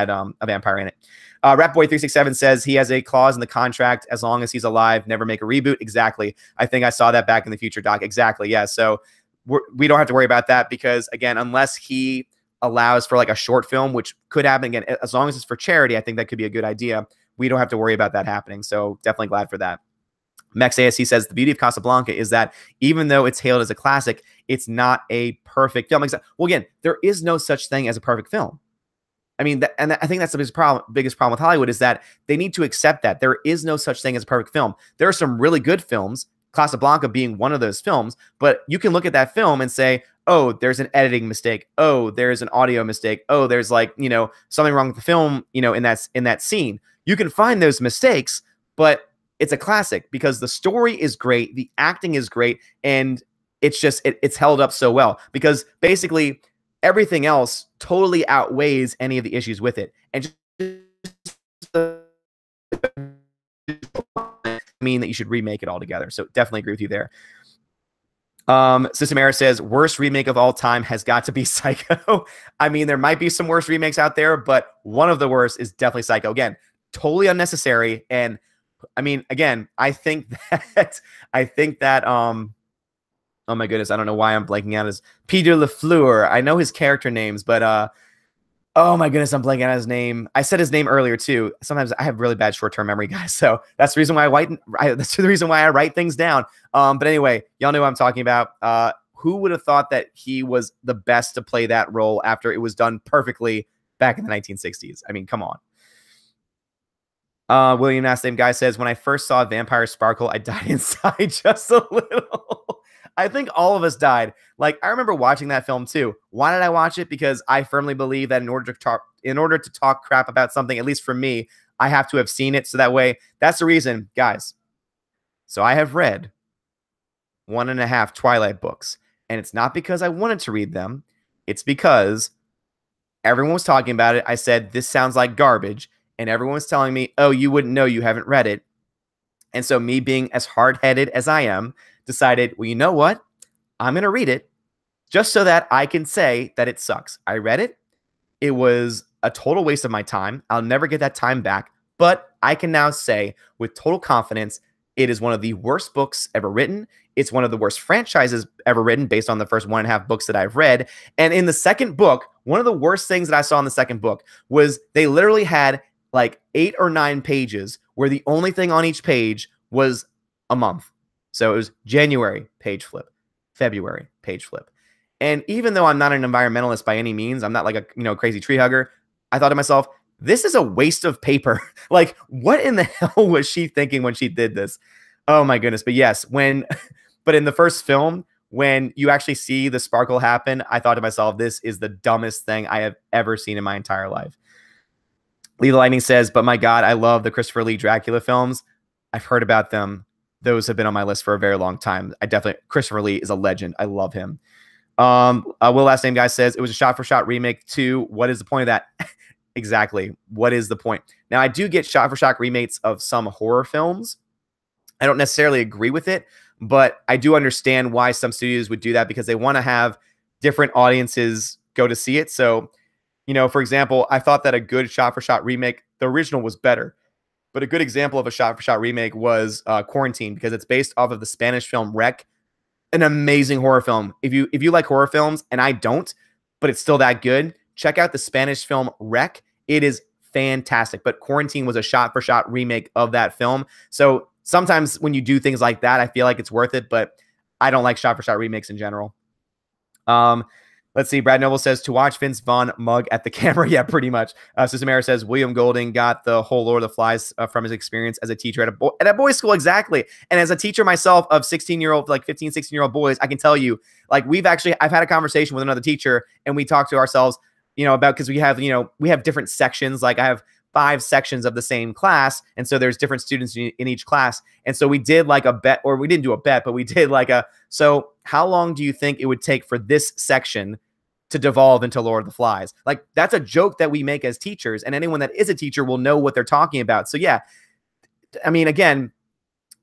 a vampire in it. Rapboy367 says he has a clause in the contract: as long as he's alive, never make a reboot. Exactly. I think I saw that Back in the Future doc. Exactly. Yeah. So we don't have to worry about that, because again, unless he allows for like a short film, which could happen again, as long as it's for charity, I think that could be a good idea. We don't have to worry about that happening. So definitely glad for that. Max ASC says the beauty of Casablanca is that even though it's hailed as a classic, it's not a perfect film. Well, again, there is no such thing as a perfect film. I mean, and I think that's the biggest problem with Hollywood, is that they need to accept that there is no such thing as a perfect film. There are some really good films, Casablanca being one of those films, but you can look at that film and say, oh, there's an editing mistake. Oh, there's an audio mistake. Oh, there's something wrong with the film, in that scene. You can find those mistakes, but it's a classic because the story is great, the acting is great, and it's just it's held up so well because basically everything else totally outweighs any of the issues with it. And just mean that you should remake it altogether. So definitely agree with you there. System Era says worst remake of all time has got to be Psycho. I mean, there might be some worse remakes out there, but one of the worst is definitely Psycho. Again, totally unnecessary. And I mean, again, I think that oh my goodness, I don't know why I'm blanking out his Peter LaFleur. I know his character names, but oh my goodness, I'm blanking out his name. I said his name earlier too. Sometimes I have really bad short-term memory, guys. So that's the reason why I write things down. But anyway, y'all know what I'm talking about. Who would have thought that he was the best to play that role after it was done perfectly back in the 1960s? I mean, come on. William Name guy says, when I first saw Vampire Sparkle, I died inside just a little. I think all of us died. Like, I remember watching that film too. Why did I watch it? Because I firmly believe that in order to talk crap about something, at least for me, I have to have seen it. So that way, that's the reason, guys. So I have read 1.5 Twilight books. And it's not because I wanted to read them. It's because everyone was talking about it. I said, this sounds like garbage. And everyone was telling me, oh, you wouldn't know, you haven't read it. And so me being as hard-headed as I am, decided, well, you know what? I'm going to read it just so that I can say that it sucks. I read it. It was a total waste of my time. I'll never get that time back. But I can now say with total confidence, it is one of the worst books ever written. It's one of the worst franchises ever written based on the first 1.5 books that I've read. And in the second book, one of the worst things that I saw in the second book was they literally had like 8 or 9 pages where the only thing on each page was a month. So it was January, page flip, February, page flip. And even though I'm not an environmentalist by any means, I'm not like a crazy tree hugger, I thought to myself, this is a waste of paper. Like, what in the hell was she thinking when she did this? Oh my goodness. But yes, but in the first film, when you actually see the sparkle happen, I thought to myself, this is the dumbest thing I have ever seen in my entire life. Lee the Lightning says, but my God, I love the Christopher Lee Dracula films. I've heard about them. Those have been on my list for a very long time. Christopher Lee is a legend. I love him. Will Last Name Guy says, it was a shot-for-shot remake too. What is the point of that? Exactly. What is the point? Now, I do get shot-for-shot remakes of some horror films. I don't necessarily agree with it, but I do understand why some studios would do that because they want to have different audiences go to see it. So, for example, I thought that a good shot-for-shot remake, the original was better. But a good example of a shot-for-shot remake was Quarantine, because it's based off of the Spanish film Rec, an amazing horror film. If you like horror films, and I don't, but it's still that good, check out the Spanish film Rec. It is fantastic. But Quarantine was a shot-for-shot remake of that film. So sometimes when you do things like that, I feel like it's worth it, but I don't like shot-for-shot remakes in general. Let's see. Brad Noble says, to watch Vince Vaughn mug at the camera. Yeah, pretty much. Susamara says, William Golding got the whole Lord of the Flies from his experience as a teacher at a boys' school. Exactly. And as a teacher myself of 16-year-old, like 15, 16-year-old boys, I can tell you, like, I've had a conversation with another teacher and we talk to ourselves, about, because we have different sections. Like I have 5 sections of the same class. And so there's different students in each class. And so we did like a bet, or we didn't do a bet, but we did like so how long do you think it would take for this section to devolve into Lord of the Flies? Like, that's a joke that we make as teachers, and anyone that is a teacher will know what they're talking about. So yeah, I mean, again,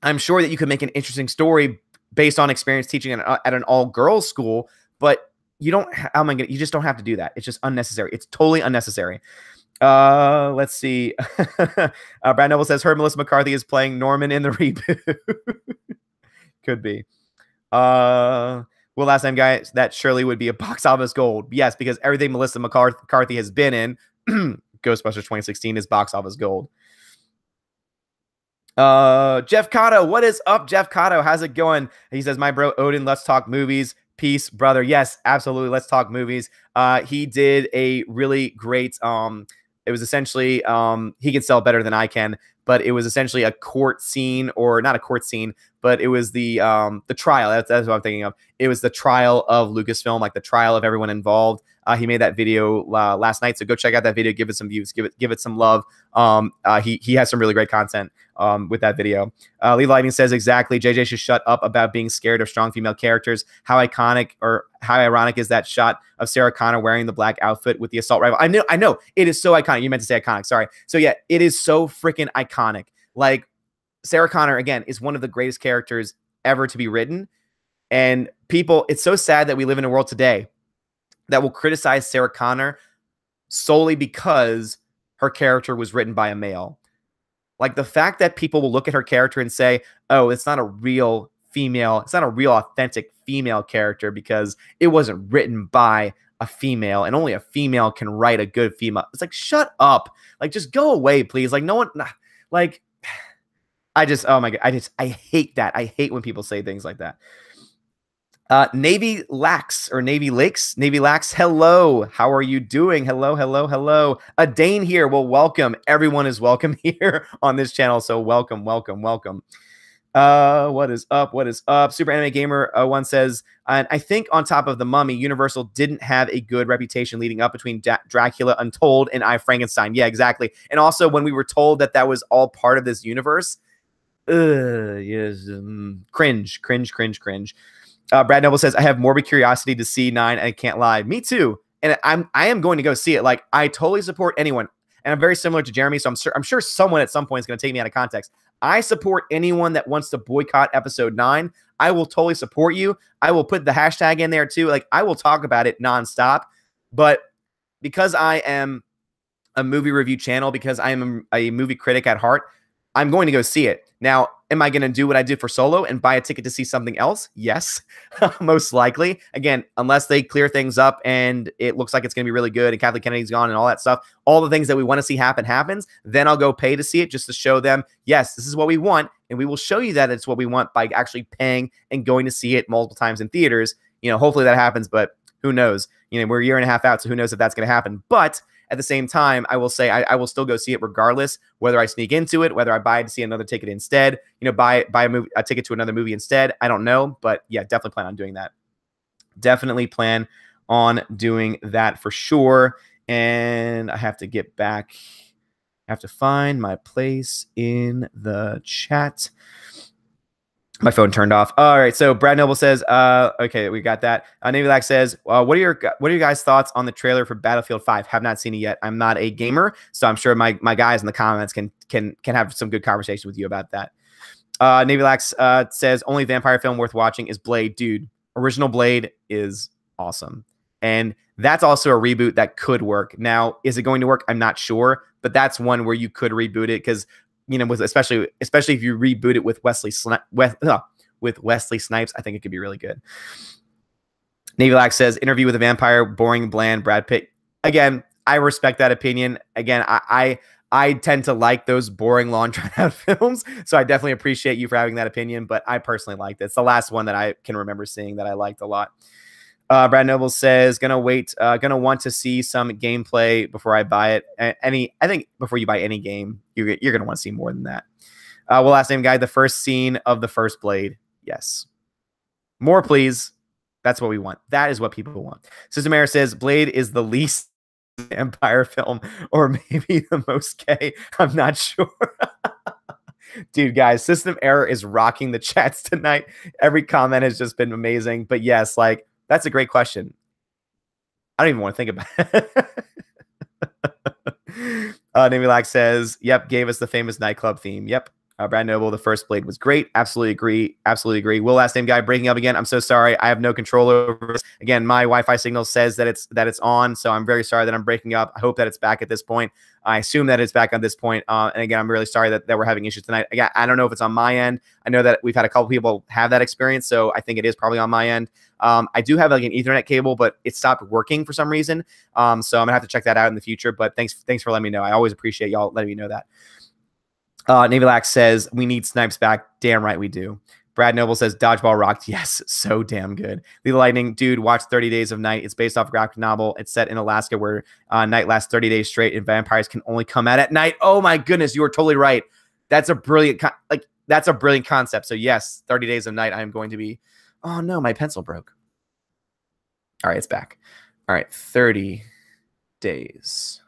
I'm sure that you could make an interesting story based on experience teaching at an all-girls school, but you don't, you just don't have to do that. It's just unnecessary. It's totally unnecessary. Let's see. Brad Noble says, heard Melissa McCarthy is playing Norman in the reboot. Could be. Well, last time, guys, that surely would be a box office gold. Yes, because everything Melissa McCarthy has been in, Ghostbusters 2016, is box office gold. Jeff Cotto, what is up, Jeff Cotto? How's it going? He says, my bro Odin, let's talk movies. Peace, brother. Yes, absolutely. Let's talk movies. He did a really great, it was essentially, he can sell better than I can, but it was essentially a court scene, or not a court scene, but it was the trial. That's what I'm thinking of. It was the trial of Lucasfilm, like the trial of everyone involved. He made that video last night, so go check out that video. Give it some views. Give it some love. He has some really great content with that video. Lee Lightning says, exactly. JJ should shut up about being scared of strong female characters. How iconic, or how ironic is that shot of Sarah Connor wearing the black outfit with the assault rifle? I know. It is so iconic. You meant to say iconic. Sorry. So yeah, it is so freaking iconic. Like, Sarah Connor, again, is one of the greatest characters ever to be written. And people, it's so sad that we live in a world today that will criticize Sarah Connor solely because her character was written by a male. Like, the fact that people will look at her character and say, oh, it's not a real female, it's not a real authentic female character because it wasn't written by a female, and only a female can write a good female. It's like, shut up. Like, just go away, please. Like, no one, like, oh my God, I hate that. I hate when people say things like that. Navy Lax, or Navy Lakes, Navy Lax, hello. How are you doing? Hello, hello, hello. Dane here. Well, welcome. Everyone is welcome here on this channel. So welcome, welcome, welcome. What is up? What is up? Super Anime Gamer one says, and I think on top of The Mummy, Universal didn't have a good reputation leading up between Dracula Untold and I Frankenstein. Yeah, exactly. And also when we were told that that was all part of this universe, yes, cringe, cringe, cringe, cringe. Brad Noble says, I have morbid curiosity to see 9. And I can't lie. Me too. And I am going to go see it. Like, I totally support anyone. And I'm very similar to Jeremy. So I'm sure someone at some point is going to take me out of context. I support anyone that wants to boycott episode 9. I will totally support you. I will put the hashtag in there too. Like, I will talk about it nonstop. But because I am a movie review channel, because I am a movie critic at heart, I'm going to go see it. Now, am I going to do what I did for Solo and buy a ticket to see something else? Yes, most likely. Again, unless they clear things up and it looks like it's going to be really good and Kathleen Kennedy's gone and all that stuff, all the things that we want to see happens, then I'll go pay to see it just to show them, yes, this is what we want. And we will show you that it's what we want by actually paying and going to see it multiple times in theaters. You know, hopefully that happens, but who knows? You know, we're a year and a half out, so who knows if that's going to happen. But at the same time, I will say I will still go see it regardless, whether I sneak into it, whether I buy to see another ticket instead, you know, buy a ticket to another movie instead. I don't know, but yeah, definitely plan on doing that. Definitely plan on doing that for sure. And I have to get back. I have to find my place in the chat. My phone turned off. All right. So Brad Noble says, okay, we got that. Navy Lack says, what are your guys' thoughts on the trailer for Battlefield 5? Have not seen it yet. I'm not a gamer, so I'm sure my guys in the comments can have some good conversation with you about that. Navy Lack says, only vampire film worth watching is Blade. Dude, original Blade is awesome. And that's also a reboot that could work. Now, is it going to work? I'm not sure, but that's one where you could reboot it because, you know, with especially if you reboot it with Wesley Snipes, I think it could be really good. Navy Lack says, interview with a vampire, boring, bland, Brad Pitt. Again, I respect that opinion. Again, I tend to like those boring, long, drawn out films, so I definitely appreciate you for having that opinion, but I personally liked it. It's the last one that I can remember seeing that I liked a lot. Brad Noble says, gonna want to see some gameplay before I buy it. I think before you buy any game, you're gonna want to see more than that. Well, last name guy, the first scene of the first Blade. Yes. More, please. That's what we want. That is what people want. System Error says, Blade is the least vampire film, or maybe the most gay. I'm not sure. Dude, guys, System Error is rocking the chats tonight. Every comment has just been amazing. But yes, like, that's a great question. I don't even want to think about it. Navy Lack says, yep, gave us the famous nightclub theme. Yep. Brad Noble, the first Blade was great. Absolutely agree. Absolutely agree. Will, last name guy, breaking up again. I'm so sorry. I have no control over this. Again, my Wi-Fi signal says that it's on, so I'm very sorry that I'm breaking up. I hope that it's back at this point. I assume that it's back at this point. And again, I'm really sorry that we're having issues tonight. Again, I don't know if it's on my end. I know that we've had a couple people have that experience, so I think it is probably on my end. I do have like an Ethernet cable, but it stopped working for some reason. So I'm gonna have to check that out in the future. But thanks for letting me know. I always appreciate y'all letting me know that. Navy Lack says, we need Snipes back. Damn right we do. Brad Noble says, Dodgeball rocked. Yes, so damn good. Lee the Lightning, dude, watch 30 Days of Night. It's based off a graphic novel. It's set in Alaska where night lasts 30 days straight and vampires can only come out at night. Oh my goodness, you are totally right. That's a brilliant concept. So yes, 30 Days of Night. I am going to be, oh no, my pencil broke. All right, it's back. All right, 30 Days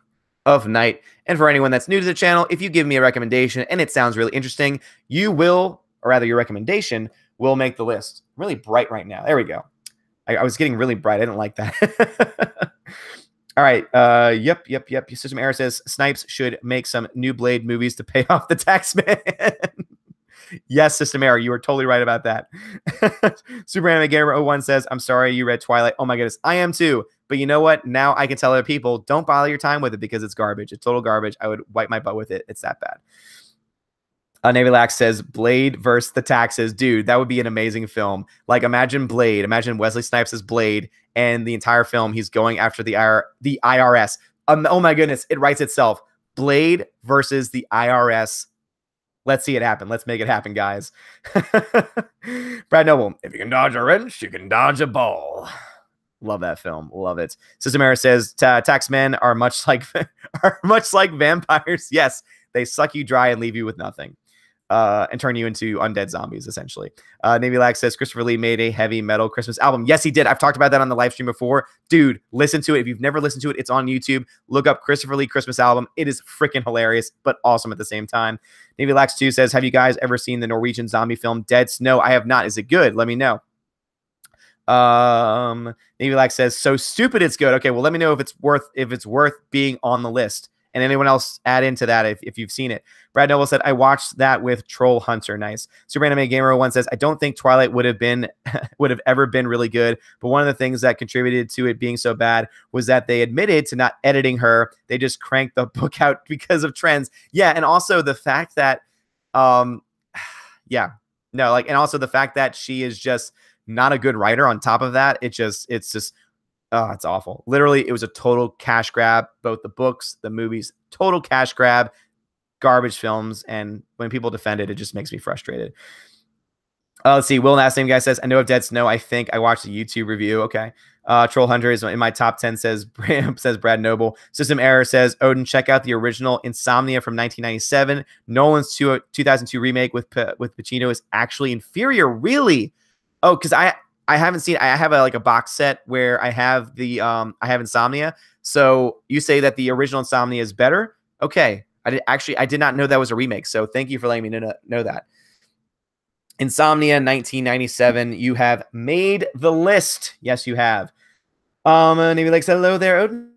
of Night. And for anyone that's new to the channel, if you give me a recommendation and it sounds really interesting, you will, or rather your recommendation will make the list. Really bright right now. There we go. I was getting really bright. I didn't like that. All right. Yep. System Error says Snipes should make some new Blade movies to pay off the tax man. Yes, System Error, you are totally right about that. Super Anime Gamer 01 says, I'm sorry you read Twilight. Oh my goodness, I am too. But you know what? Now I can tell other people, don't bother your time with it because it's garbage. It's total garbage. I would wipe my butt with it. It's that bad. Navy Lack says, Blade versus the taxes. Dude, that would be an amazing film. Like, imagine Blade. Imagine Wesley Snipes as Blade, and the entire film, he's going after the IRS. Oh my goodness, it writes itself. Blade versus the IRS. Let's see it happen. Let's make it happen, guys. Brad Noble, if you can dodge a wrench, you can dodge a ball. Love that film. Love it. System Error says, taxmen are much like vampires. Yes, they suck you dry and leave you with nothing. and turn you into undead zombies, essentially. Navy Lax says Christopher Lee made a heavy metal Christmas album. Yes, he did. I've talked about that on the live stream before. Dude, listen to it. If you've never listened to it, it's on YouTube. Look up Christopher Lee Christmas album. It is freaking hilarious, but awesome at the same time. Navy Lax 2 says, have you guys ever seen the Norwegian zombie film Dead Snow? I have not. Is it good? Let me know. Navy Lax says, so stupid it's good. Okay, well, let me know if it's worth being on the list. And anyone else add into that if you've seen it. Brad Noble said, I watched that with Troll Hunter. Nice. Super Anime Gamer 1 says, I don't think Twilight would have ever been really good, but one of the things that contributed to it being so bad was that they admitted to not editing her. They just cranked the book out because of trends. Yeah, and also the fact that and also the fact that she is just not a good writer on top of that. It's awful. Literally, it was a total cash grab. Both the books, the movies, total cash grab, garbage films. And when people defend it, it just makes me frustrated. Let's see. Will Nass, same guy says, I know of Dead Snow. I think I watched a YouTube review. Okay. Troll Hunter is in my top 10, says Brad Noble. System Error says, Odin, check out the original Insomnia from 1997. Nolan's 2002 remake with Pacino is actually inferior. Really? Oh, because I haven't seen. I have a box set where I have the I have Insomnia. So you say that the original Insomnia is better? Okay, I did not know that was a remake. So thank you for letting me know that. Insomnia 1997. You have made the list. Yes, you have. Navy Lake said hello there, Odin.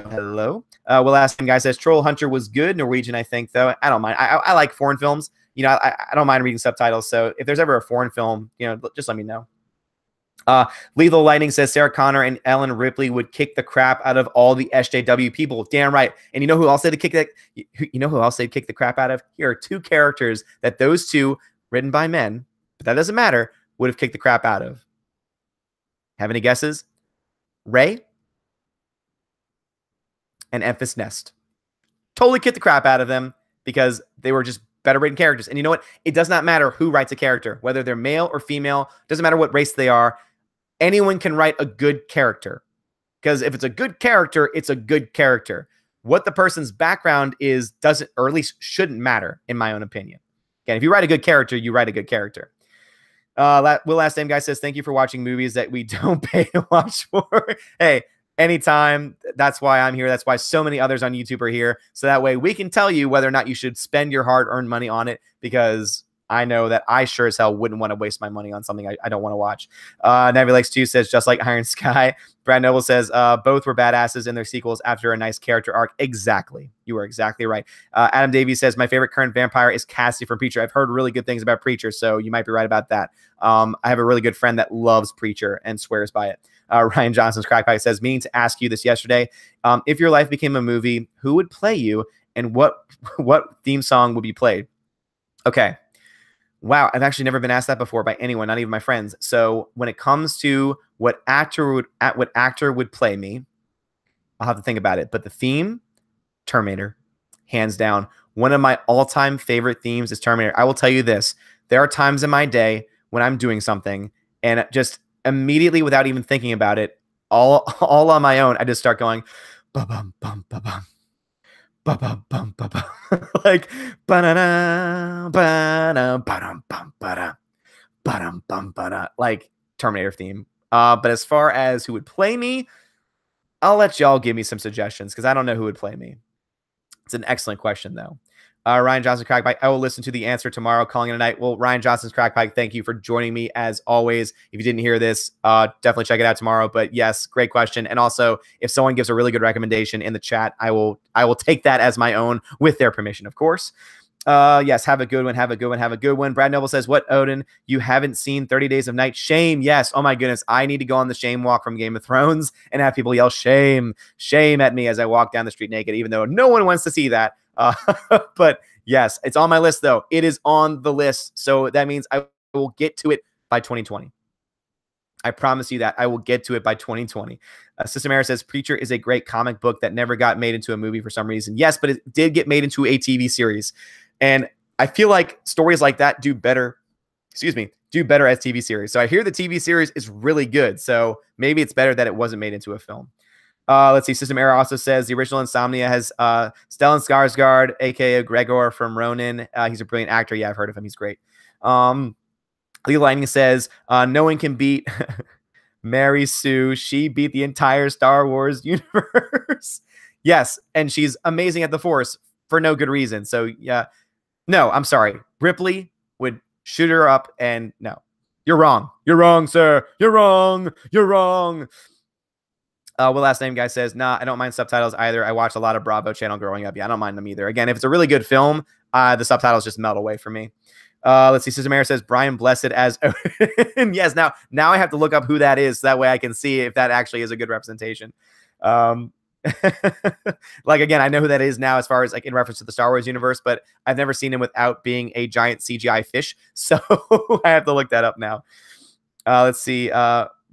Hello. Will Ask guy says Troll Hunter was good. Norwegian, I think, though. I don't mind. I like foreign films. You know, I don't mind reading subtitles. So if there's ever a foreign film, you know, just let me know. Lethal Lightning says Sarah Connor and Ellen Ripley would kick the crap out of all the SJW people. Damn right. And you know who else they'd kick that? You know who else they'd kick the crap out of? Here are two characters that those two, written by men, but that doesn't matter, would have kicked the crap out of. Have any guesses? Ray and Emphas Nest. Totally kicked the crap out of them because they were just better written characters. And you know what? It does not matter who writes a character, whether they're male or female. Doesn't matter what race they are. Anyone can write a good character. Because if it's a good character, it's a good character. What the person's background is doesn't, or at least shouldn't matter, in my own opinion. Again, if you write a good character, you write a good character. Will Last Name Guy says, thank you for watching movies that we don't pay to watch for. Hey, anytime. That's why I'm here. That's why so many others on YouTube are here. So that way we can tell you whether or not you should spend your hard-earned money on it, because I know that I sure as hell wouldn't want to waste my money on something I don't want to watch. Navilex2 says, just like Iron Sky. Brad Noble says, both were badasses in their sequels after a nice character arc. Exactly. You are exactly right. Adam Davies says, my favorite current vampire is Cassie from Preacher. I've heard really good things about Preacher, so you might be right about that. I have a really good friend that loves Preacher and swears by it. Ryan Johnson's Crackpie says, meaning to ask you this yesterday. If your life became a movie, who would play you and what theme song would be played? Okay. Wow, I've actually never been asked that before by anyone, not even my friends. So when it comes to what actor would play me, I'll have to think about it. But the theme, Terminator, hands down. One of my all-time favorite themes is Terminator. I will tell you this. There are times in my day when I'm doing something and just immediately, without even thinking about it, all on my own, I just start going, ba-bum, bum, ba-bum. Ba-bum, bum, ba-bum. Like ba-da-da, ba-da, ba-dum, bum, ba-da, ba-dum, bum, ba-da, like Terminator theme. But as far as who would play me, I'll let y'all give me some suggestions because I don't know who would play me. It's an excellent question, though. Ryan Johnson Crackpike, I will listen to the answer tomorrow, calling it a night. Well, Ryan Johnson's Crackpike, thank you for joining me as always. If you didn't hear this, definitely check it out tomorrow. But yes, great question. And also, if someone gives a really good recommendation in the chat, I will take that as my own with their permission, of course. Yes, have a good one. Have a good one. Have a good one. Brad Noble says, what, Odin? You haven't seen 30 Days of Night? Shame. Yes. Oh my goodness. I need to go on the shame walk from Game of Thrones and have people yell shame, shame at me as I walk down the street naked, even though no one wants to see that. But yes, it's on my list though. It is on the list. So that means I will get to it by 2020. I promise you that I will get to it by 2020. System Error says Preacher is a great comic book that never got made into a movie for some reason. Yes, but it did get made into a TV series. And I feel like stories like that do better as TV series. So I hear the TV series is really good. So maybe it's better that it wasn't made into a film. Let's see. System Error also says the original Insomnia has Stellan Skarsgård, aka Gregor from Ronin. He's a brilliant actor. Yeah, I've heard of him. He's great. Lee Lightning says no one can beat Mary Sue. She beat the entire Star Wars universe. Yes, and she's amazing at the Force for no good reason. So yeah, no, I'm sorry. Ripley would shoot her up, and no, you're wrong. You're wrong, sir. You're wrong. You're wrong. Will Last Name Guy says, nah, I don't mind subtitles either. I watched a lot of Bravo channel growing up. Yeah, I don't mind them either. Again, if it's a really good film, the subtitles just melt away for me. Let's see. System Air says Brian Blessed as Odin. Yes, now I have to look up who that is. So that way I can see if that actually is a good representation. Like, again, I know who that is now as far as like in reference to the Star Wars universe, but I've never seen him without being a giant CGI fish. So I have to look that up now. Let's see.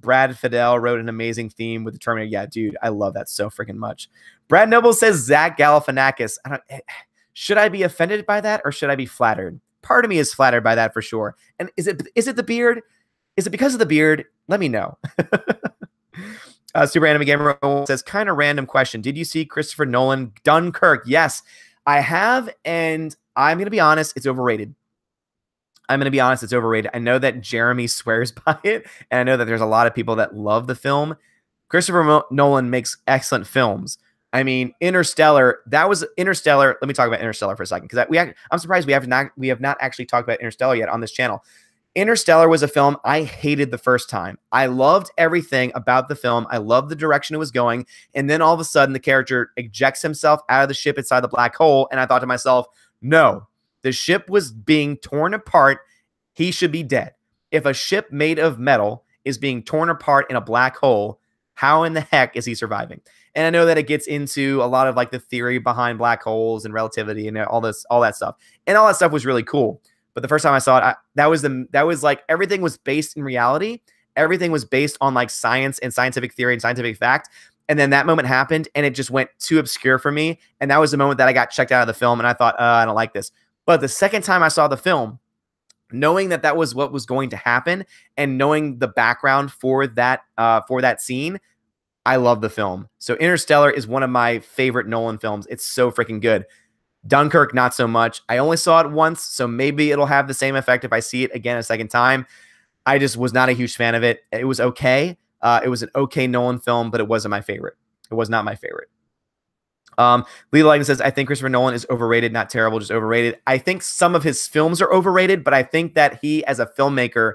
Brad Fidel wrote an amazing theme with the Terminator. Yeah, dude, I love that so freaking much. Brad Noble says Zach Galifianakis. Should I be offended by that or should I be flattered? Part of me is flattered by that for sure. And is it the beard? Is it because of the beard? Let me know. Super Anime Gamer says, kind of random question. Did you see Christopher Nolan Dunkirk? Yes, I have, and I'm going to be honest, it's overrated. I'm going to be honest, it's overrated. I know that Jeremy swears by it, and I know that there's a lot of people that love the film. Christopher Nolan makes excellent films. I mean, Interstellar, that was Interstellar. Let me talk about Interstellar for a second, because I'm surprised we have not actually talked about Interstellar yet on this channel. Interstellar was a film I hated the first time. I loved everything about the film. I loved the direction it was going. And then all of a sudden, the character ejects himself out of the ship inside the black hole. And I thought to myself, no, the ship was being torn apart. He should be dead. If a ship made of metal is being torn apart in a black hole, how in the heck is he surviving? And I know that it gets into a lot of like the theory behind black holes and relativity and all that stuff. And all that stuff was really cool. But the first time I saw it, that was like everything was based in reality. Everything was based on like science and scientific theory and scientific fact. And then that moment happened and it just went too obscure for me. And that was the moment that I got checked out of the film and I thought, I don't like this. But the second time I saw the film, knowing that that was what was going to happen and knowing the background for that scene, I love the film. So Interstellar is one of my favorite Nolan films. It's so freaking good. Dunkirk, not so much. I only saw it once, so maybe it'll have the same effect if I see it again a second time. I just was not a huge fan of it. It was okay. It was an okay Nolan film, but it wasn't my favorite. It was not my favorite. Lee Lighton says, I think Christopher Nolan is overrated, not terrible, just overrated. I think some of his films are overrated, but I think that he, as a filmmaker,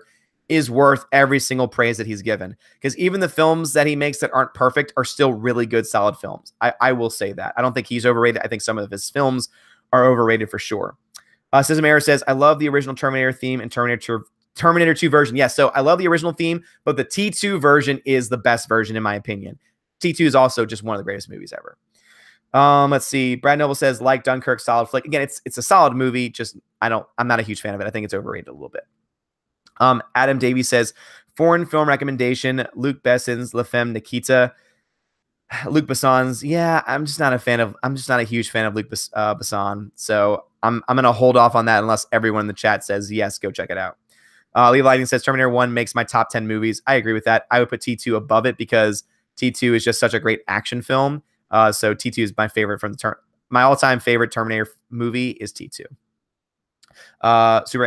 is worth every single praise that he's given. Because even the films that he makes that aren't perfect are still really good, solid films. I will say that. I don't think he's overrated. I think some of his films are overrated for sure. System Error says, I love the original Terminator theme and Terminator 2 version. Yes, so I love the original theme, but the T2 version is the best version in my opinion. T2 is also just one of the greatest movies ever. Let's see. Brad Noble says, like Dunkirk, solid flick. Again, it's a solid movie. Just I'm not a huge fan of it. I think it's overrated a little bit. Adam Davies says, foreign film recommendation, Luc Besson's La Femme Nikita. Luc Besson's, yeah, I'm just not a huge fan of Luc Besson. So I'm gonna hold off on that unless everyone in the chat says yes, go check it out. Lee Lighting says Terminator 1 makes my top 10 movies. I agree with that. I would put T2 above it because T2 is just such a great action film. So T2 is my favorite from my all-time favorite Terminator movie is T2. Super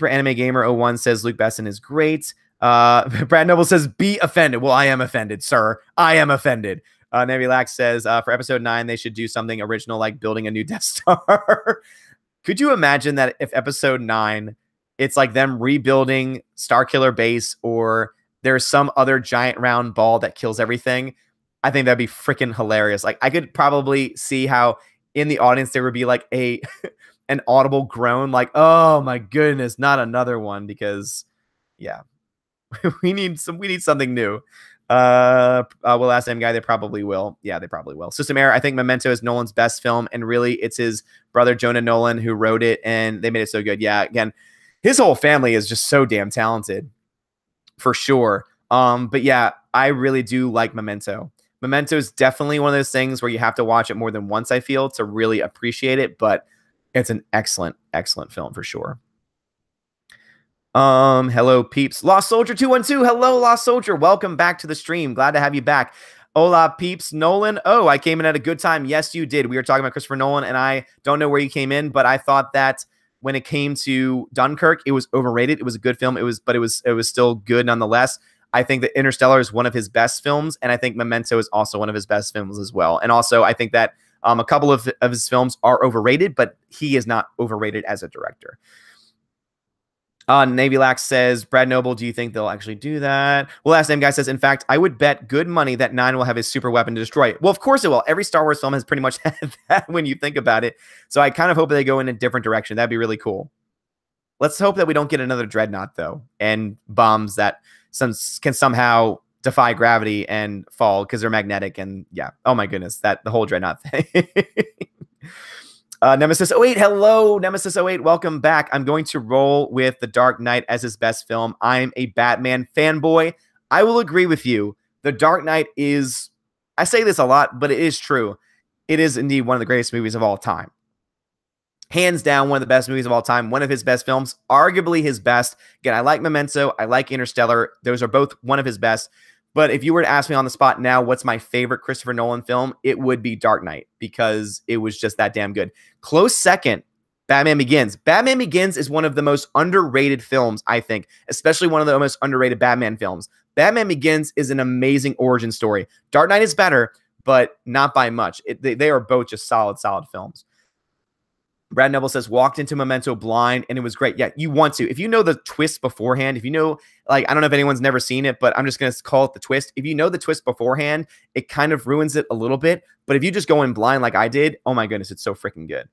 Anime Gamer 01 says Luc Besson is great. Brad Noble says, be offended. Well, I am offended, sir. I am offended. Nebulax says, for episode 9, they should do something original like building a new Death Star. Could you imagine that if episode 9, it's like them rebuilding Starkiller Base or there's some other giant round ball that kills everything? I think that'd be freaking hilarious. Like, I could probably see how in the audience there would be like an audible groan, like, oh my goodness, not another one, because yeah, we need something new. Will ask them guy, they probably will. Yeah, they probably will. System Error, I think Memento is Nolan's best film, and really it's his brother Jonah Nolan who wrote it, and they made it so good. Yeah, again, his whole family is just so damn talented, for sure. But yeah, I really do like Memento. Memento is definitely one of those things where you have to watch it more than once, I feel, to really appreciate it, but it's an excellent, excellent film for sure. Hello, peeps. Lost Soldier 212. Hello, Lost Soldier. Welcome back to the stream. Glad to have you back. Hola, peeps. Nolan. Oh, I came in at a good time. Yes, you did. We were talking about Christopher Nolan, and I don't know where you came in, but I thought that when it came to Dunkirk, it was overrated. It was a good film. It was still good nonetheless. I think that Interstellar is one of his best films, and I think Memento is also one of his best films as well. And also, I think that a couple of his films are overrated, but he is not overrated as a director. Navy Lax says, Brad Noble, do you think they'll actually do that? Well, last name guy says, in fact, I would bet good money that 9 will have his super weapon to destroy it. Well, of course it will. Every Star Wars film has pretty much had that when you think about it. So I kind of hope they go in a different direction. That'd be really cool. Let's hope that we don't get another Dreadnought, though, and bombs that can somehow defy gravity and fall because they're magnetic. And yeah, oh my goodness, the whole Dreadnought thing. Nemesis 08, hello, Nemesis 08, welcome back. I'm going to roll with The Dark Knight as his best film. I'm a Batman fanboy. I will agree with you. The Dark Knight is, I say this a lot, but it is true. It is indeed one of the greatest movies of all time. Hands down, one of the best movies of all time. One of his best films, arguably his best. Again, I like Memento. I like Interstellar. Those are both one of his best. But if you were to ask me on the spot now, what's my favorite Christopher Nolan film? It would be Dark Knight because it was just that damn good. Close second, Batman Begins. Batman Begins is one of the most underrated films, I think, especially one of the most underrated Batman films. Batman Begins is an amazing origin story. Dark Knight is better, but not by much. They are both just solid films. Brad Noble says, walked into Memento blind, and it was great. Yeah, you want to. If you know the twist beforehand, if you know, like, I don't know if anyone's never seen it, but I'm just going to call it the twist. If you know the twist beforehand, it kind of ruins it a little bit. But if you just go in blind like I did, oh my goodness, it's so freaking good.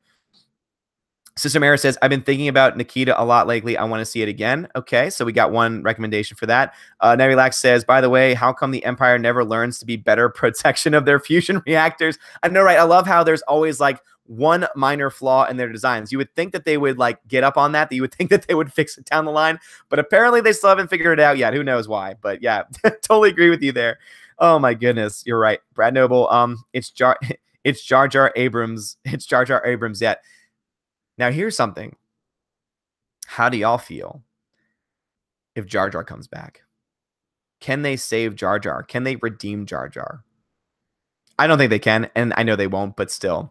Sister Mara says, I've been thinking about Nikita a lot lately. I want to see it again. Okay, so we got one recommendation for that. Nevilax says, by the way, how come the Empire never learns to be better protection of their fusion reactors? I know, right? I love how there's always like one minor flaw in their designs. You would think that they would like get up on that you would think that they would fix it down the line, but apparently they still haven't figured it out yet. Who knows why? But yeah, totally agree with you there. Oh my goodness, you're right, Brad Noble. It's Jar Jar Abrams. It's Jar Jar Abrams yet. Now here's something. How do y'all feel if Jar Jar comes back? Can they save Jar Jar? Can they redeem Jar Jar? I don't think they can, and I know they won't, but still.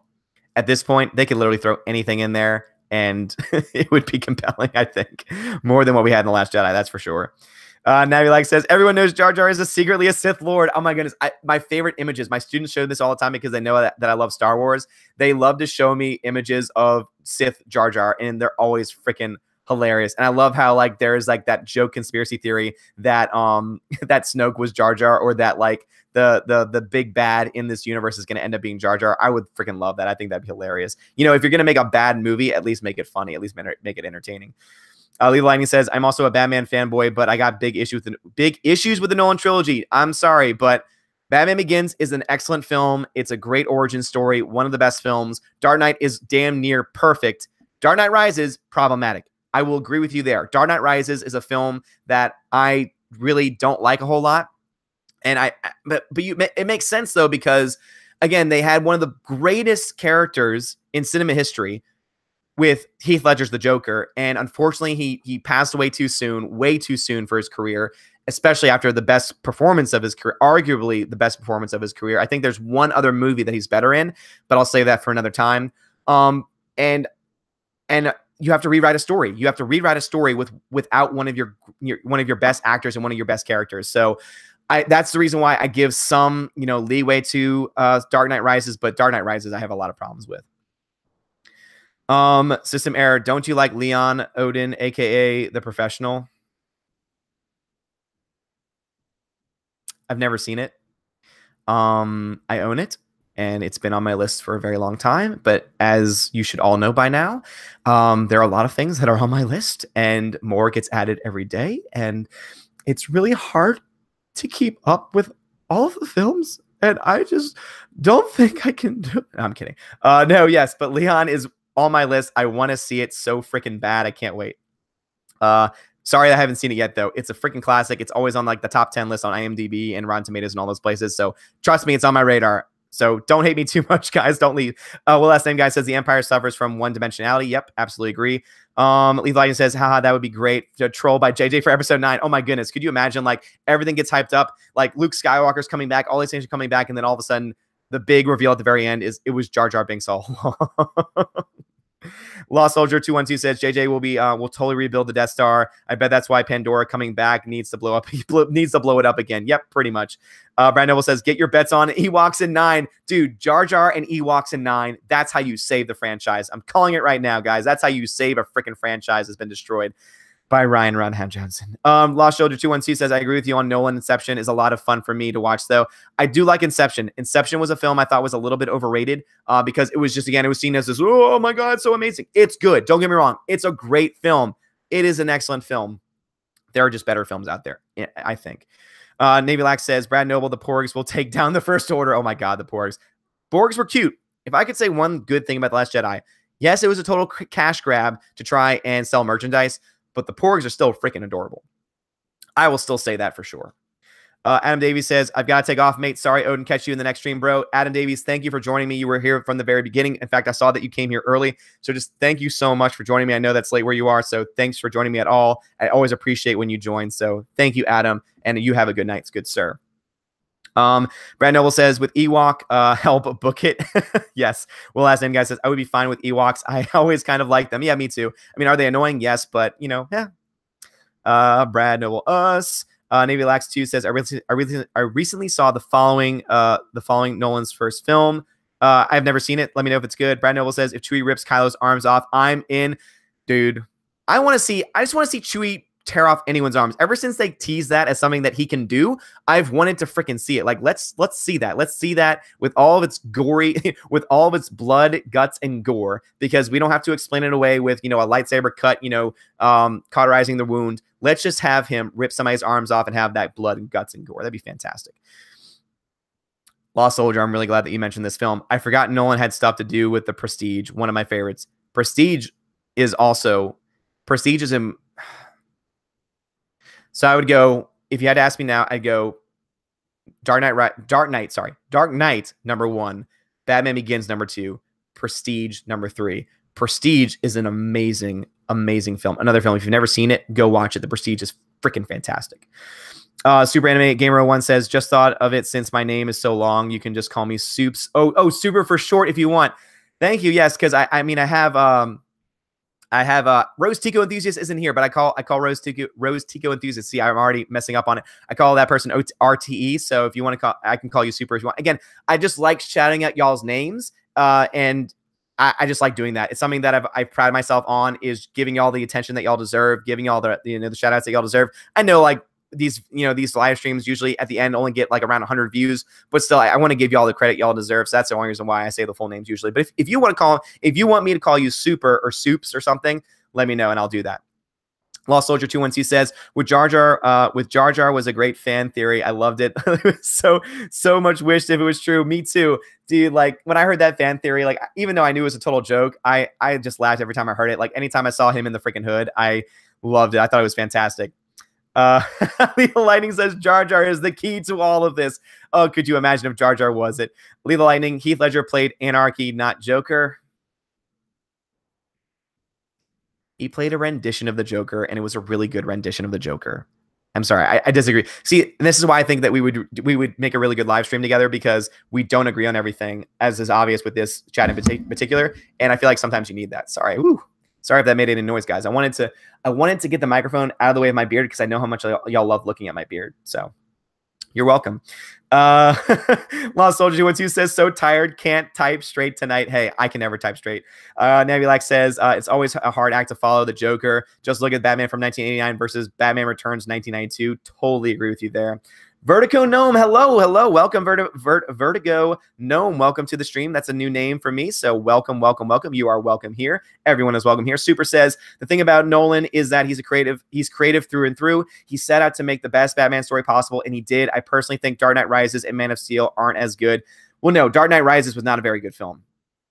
At this point, they could literally throw anything in there, and it would be compelling, I think. More than what we had in The Last Jedi, that's for sure. Navi says, everyone knows Jar Jar is secretly a Sith Lord. Oh my goodness. My favorite images, my students show this all the time because they know that I love Star Wars. They love to show me images of Sith Jar Jar, and they're always freaking hilarious. And I love how like there's like that joke conspiracy theory that that Snoke was Jar Jar, or that like the big bad in this universe is going to end up being Jar Jar. I would freaking love that. I think that'd be hilarious. You know, if you're going to make a bad movie, at least make it funny, at least make it entertaining. Lee Lightning says, I'm also a Batman fanboy, but I got big issues with the Nolan trilogy. I'm sorry, but Batman Begins is an excellent film. It's a great origin story, one of the best films. Dark Knight is damn near perfect. Dark Knight Rises, problematic. I will agree with you there. Dark Knight Rises is a film that I really don't like a whole lot. And it makes sense though, because again, they had one of the greatest characters in cinema history with Heath Ledger's The Joker, and unfortunately he passed away too soon, way too soon for his career, especially after the best performance of his career, arguably the best performance of his career. I think there's one other movie that he's better in, but I'll save that for another time. And you have to rewrite a story. You have to rewrite a story without one of your best actors and one of your best characters. So that's the reason why I give some, leeway to Dark Knight Rises, but Dark Knight Rises I have a lot of problems with. System error. Don't you like Leon Odin, aka The Professional? I've never seen it. I own it, and it's been on my list for a very long time. But as you should all know by now, there are a lot of things that are on my list, and more gets added every day. And it's really hard to keep up with all of the films, and I just don't think I can do it. No, I'm kidding. No, yes, but Leon is on my list. I want to see it so freaking bad. I can't wait. Sorry I haven't seen it yet, though. It's a freaking classic. It's always on like the top 10 list on IMDb and Rotten Tomatoes and all those places. So trust me, it's on my radar. So don't hate me too much, guys. Don't leave. Last name guy says the Empire suffers from one dimensionality. Yep, absolutely agree. Leave Lightning says, haha, that would be great. A troll by JJ for episode 9. Oh my goodness. Could you imagine like everything gets hyped up? Like Luke Skywalker's coming back, all these things are coming back, and then all of a sudden the big reveal at the very end is it was Jar Jar Binks all along. Lost Soldier 212 says JJ will totally rebuild the Death Star. I bet that's why Pandora coming back needs to blow up. He needs to blow it up again. Yep, pretty much. Brad Noble says get your bets on Ewoks in 9. Dude, Jar Jar and Ewoks in 9. That's how you save the franchise. I'm calling it right now, guys. That's how you save a freaking franchise that's been destroyed. By Ryan Ronham Johnson. Lost Shoulder 212 says, I agree with you on Nolan. Inception is a lot of fun for me to watch, though. I do like Inception. Inception was a film I thought was a little bit overrated because it was just, again, it was seen as this, oh my God, so amazing. It's good. Don't get me wrong. It's a great film. It is an excellent film. There are just better films out there, I think. Navy Lax says, Brad Noble, the Porgs will take down the First Order. Oh my God, the Porgs. Porgs were cute. If I could say one good thing about The Last Jedi, yes, it was a total cash grab to try and sell merchandise, but the Porgs are still freaking adorable. I will still say that for sure. Adam Davies says, I've got to take off, mate. Sorry, Odin. Catch you in the next stream, bro. Adam Davies, thank you for joining me. You were here from the very beginning. In fact, I saw that you came here early. So just thank you so much for joining me. I know that's late where you are, so thanks for joining me at all. I always appreciate when you join. So thank you, Adam, and you have a good night, good sir. Brad Noble says, with Ewok, help book it. Yes. Well, last name guy says, I would be fine with Ewoks. I always kind of like them. Yeah, me too. I mean, are they annoying? Yes, but you know, yeah. Brad Noble, us. Navy Lax 2 says, I recently saw the following Nolan's first film. I've never seen it. Let me know if it's good. Brad Noble says, if Chewie rips Kylo's arms off, I'm in. Dude, I just want to see Chewie tear off anyone's arms. Ever since they teased that as something that he can do, I've wanted to freaking see it. Like, let's see that. Let's see that with all of its gory, with all of its blood, guts, and gore, because we don't have to explain it away with, you know, a lightsaber cut, you know, cauterizing the wound. Let's just have him rip somebody's arms off and have that blood and guts and gore. That'd be fantastic. Lost Soldier, I'm really glad that you mentioned this film. I forgot Nolan had stuff to do with The Prestige, one of my favorites. Prestige is in. So I would go, if you had to ask me now, I'd go Dark Knight, number 1, Batman Begins, number 2, Prestige, number 3. Prestige is an amazing, amazing film. Another film, if you've never seen it, go watch it. The Prestige is freaking fantastic. Super Anime Gamer 1 says, just thought of it since my name is so long, you can just call me Soups. Oh, Super for short if you want. Thank you. Yes, because I have Rose Tico Enthusiast isn't here, but I call Rose Tico Enthusiast. See, I'm already messing up on it. I call that person RTE. So if you want to call, I can call you Super if you want. Again, I just like shouting out y'all's names, and I just like doing that. It's something that I've prided myself on, is giving y'all the attention that y'all deserve, giving y'all the the shout outs that y'all deserve. I know like these live streams usually at the end only get like around 100 views, but still I want to give y'all the credit y'all deserve. So that's the only reason why I say the full names usually. But if you want me to call you Super or Soups or something, let me know and I'll do that. Lost Soldier 212 says, with Jar Jar was a great fan theory. I loved it. It was so much wished if it was true. Me too, dude. Like when I heard that fan theory, like even though I knew it was a total joke, I just laughed every time I heard it. Like anytime I saw him in the freaking hood, I loved it. I thought it was fantastic. Lethal Lightning says Jar Jar is the key to all of this. Oh, could you imagine if Jar Jar was it? Lethal Lightning, Heath Ledger played Anarchy, not Joker. He played a rendition of the Joker, and it was a really good rendition of the Joker. I'm sorry, I disagree. See, this is why I think that we would make a really good live stream together, because we don't agree on everything, as is obvious with this chat in particular. And I feel like sometimes you need that. Sorry. Woo. Sorry if that made any noise, guys. I wanted to get the microphone out of the way of my beard because I know how much y'all love looking at my beard. So you're welcome. Lost Soldier 212 says, so tired, can't type straight tonight. Hey, I can never type straight. Nebulax says, it's always a hard act to follow the Joker. Just look at Batman from 1989 versus Batman Returns 1992. Totally agree with you there. Vertigo Gnome, hello. Welcome, Vertigo Gnome. Welcome to the stream. That's a new name for me. So welcome. You are welcome here. Everyone is welcome here. Super says, the thing about Nolan is that he's creative through and through. He set out to make the best Batman story possible, and he did. I personally think Dark Knight Rises and Man of Steel aren't as good. Well, no, Dark Knight Rises was not a very good film.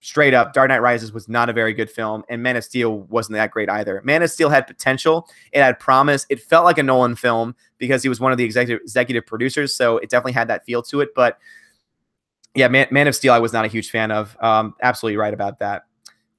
Straight up, Dark Knight Rises was not a very good film, and Man of Steel wasn't that great either. Man of Steel had potential. It had promise. It felt like a Nolan film because he was one of the executive producers, so it definitely had that feel to it. But Yeah, Man of Steel I was not a huge fan of. Absolutely right about that.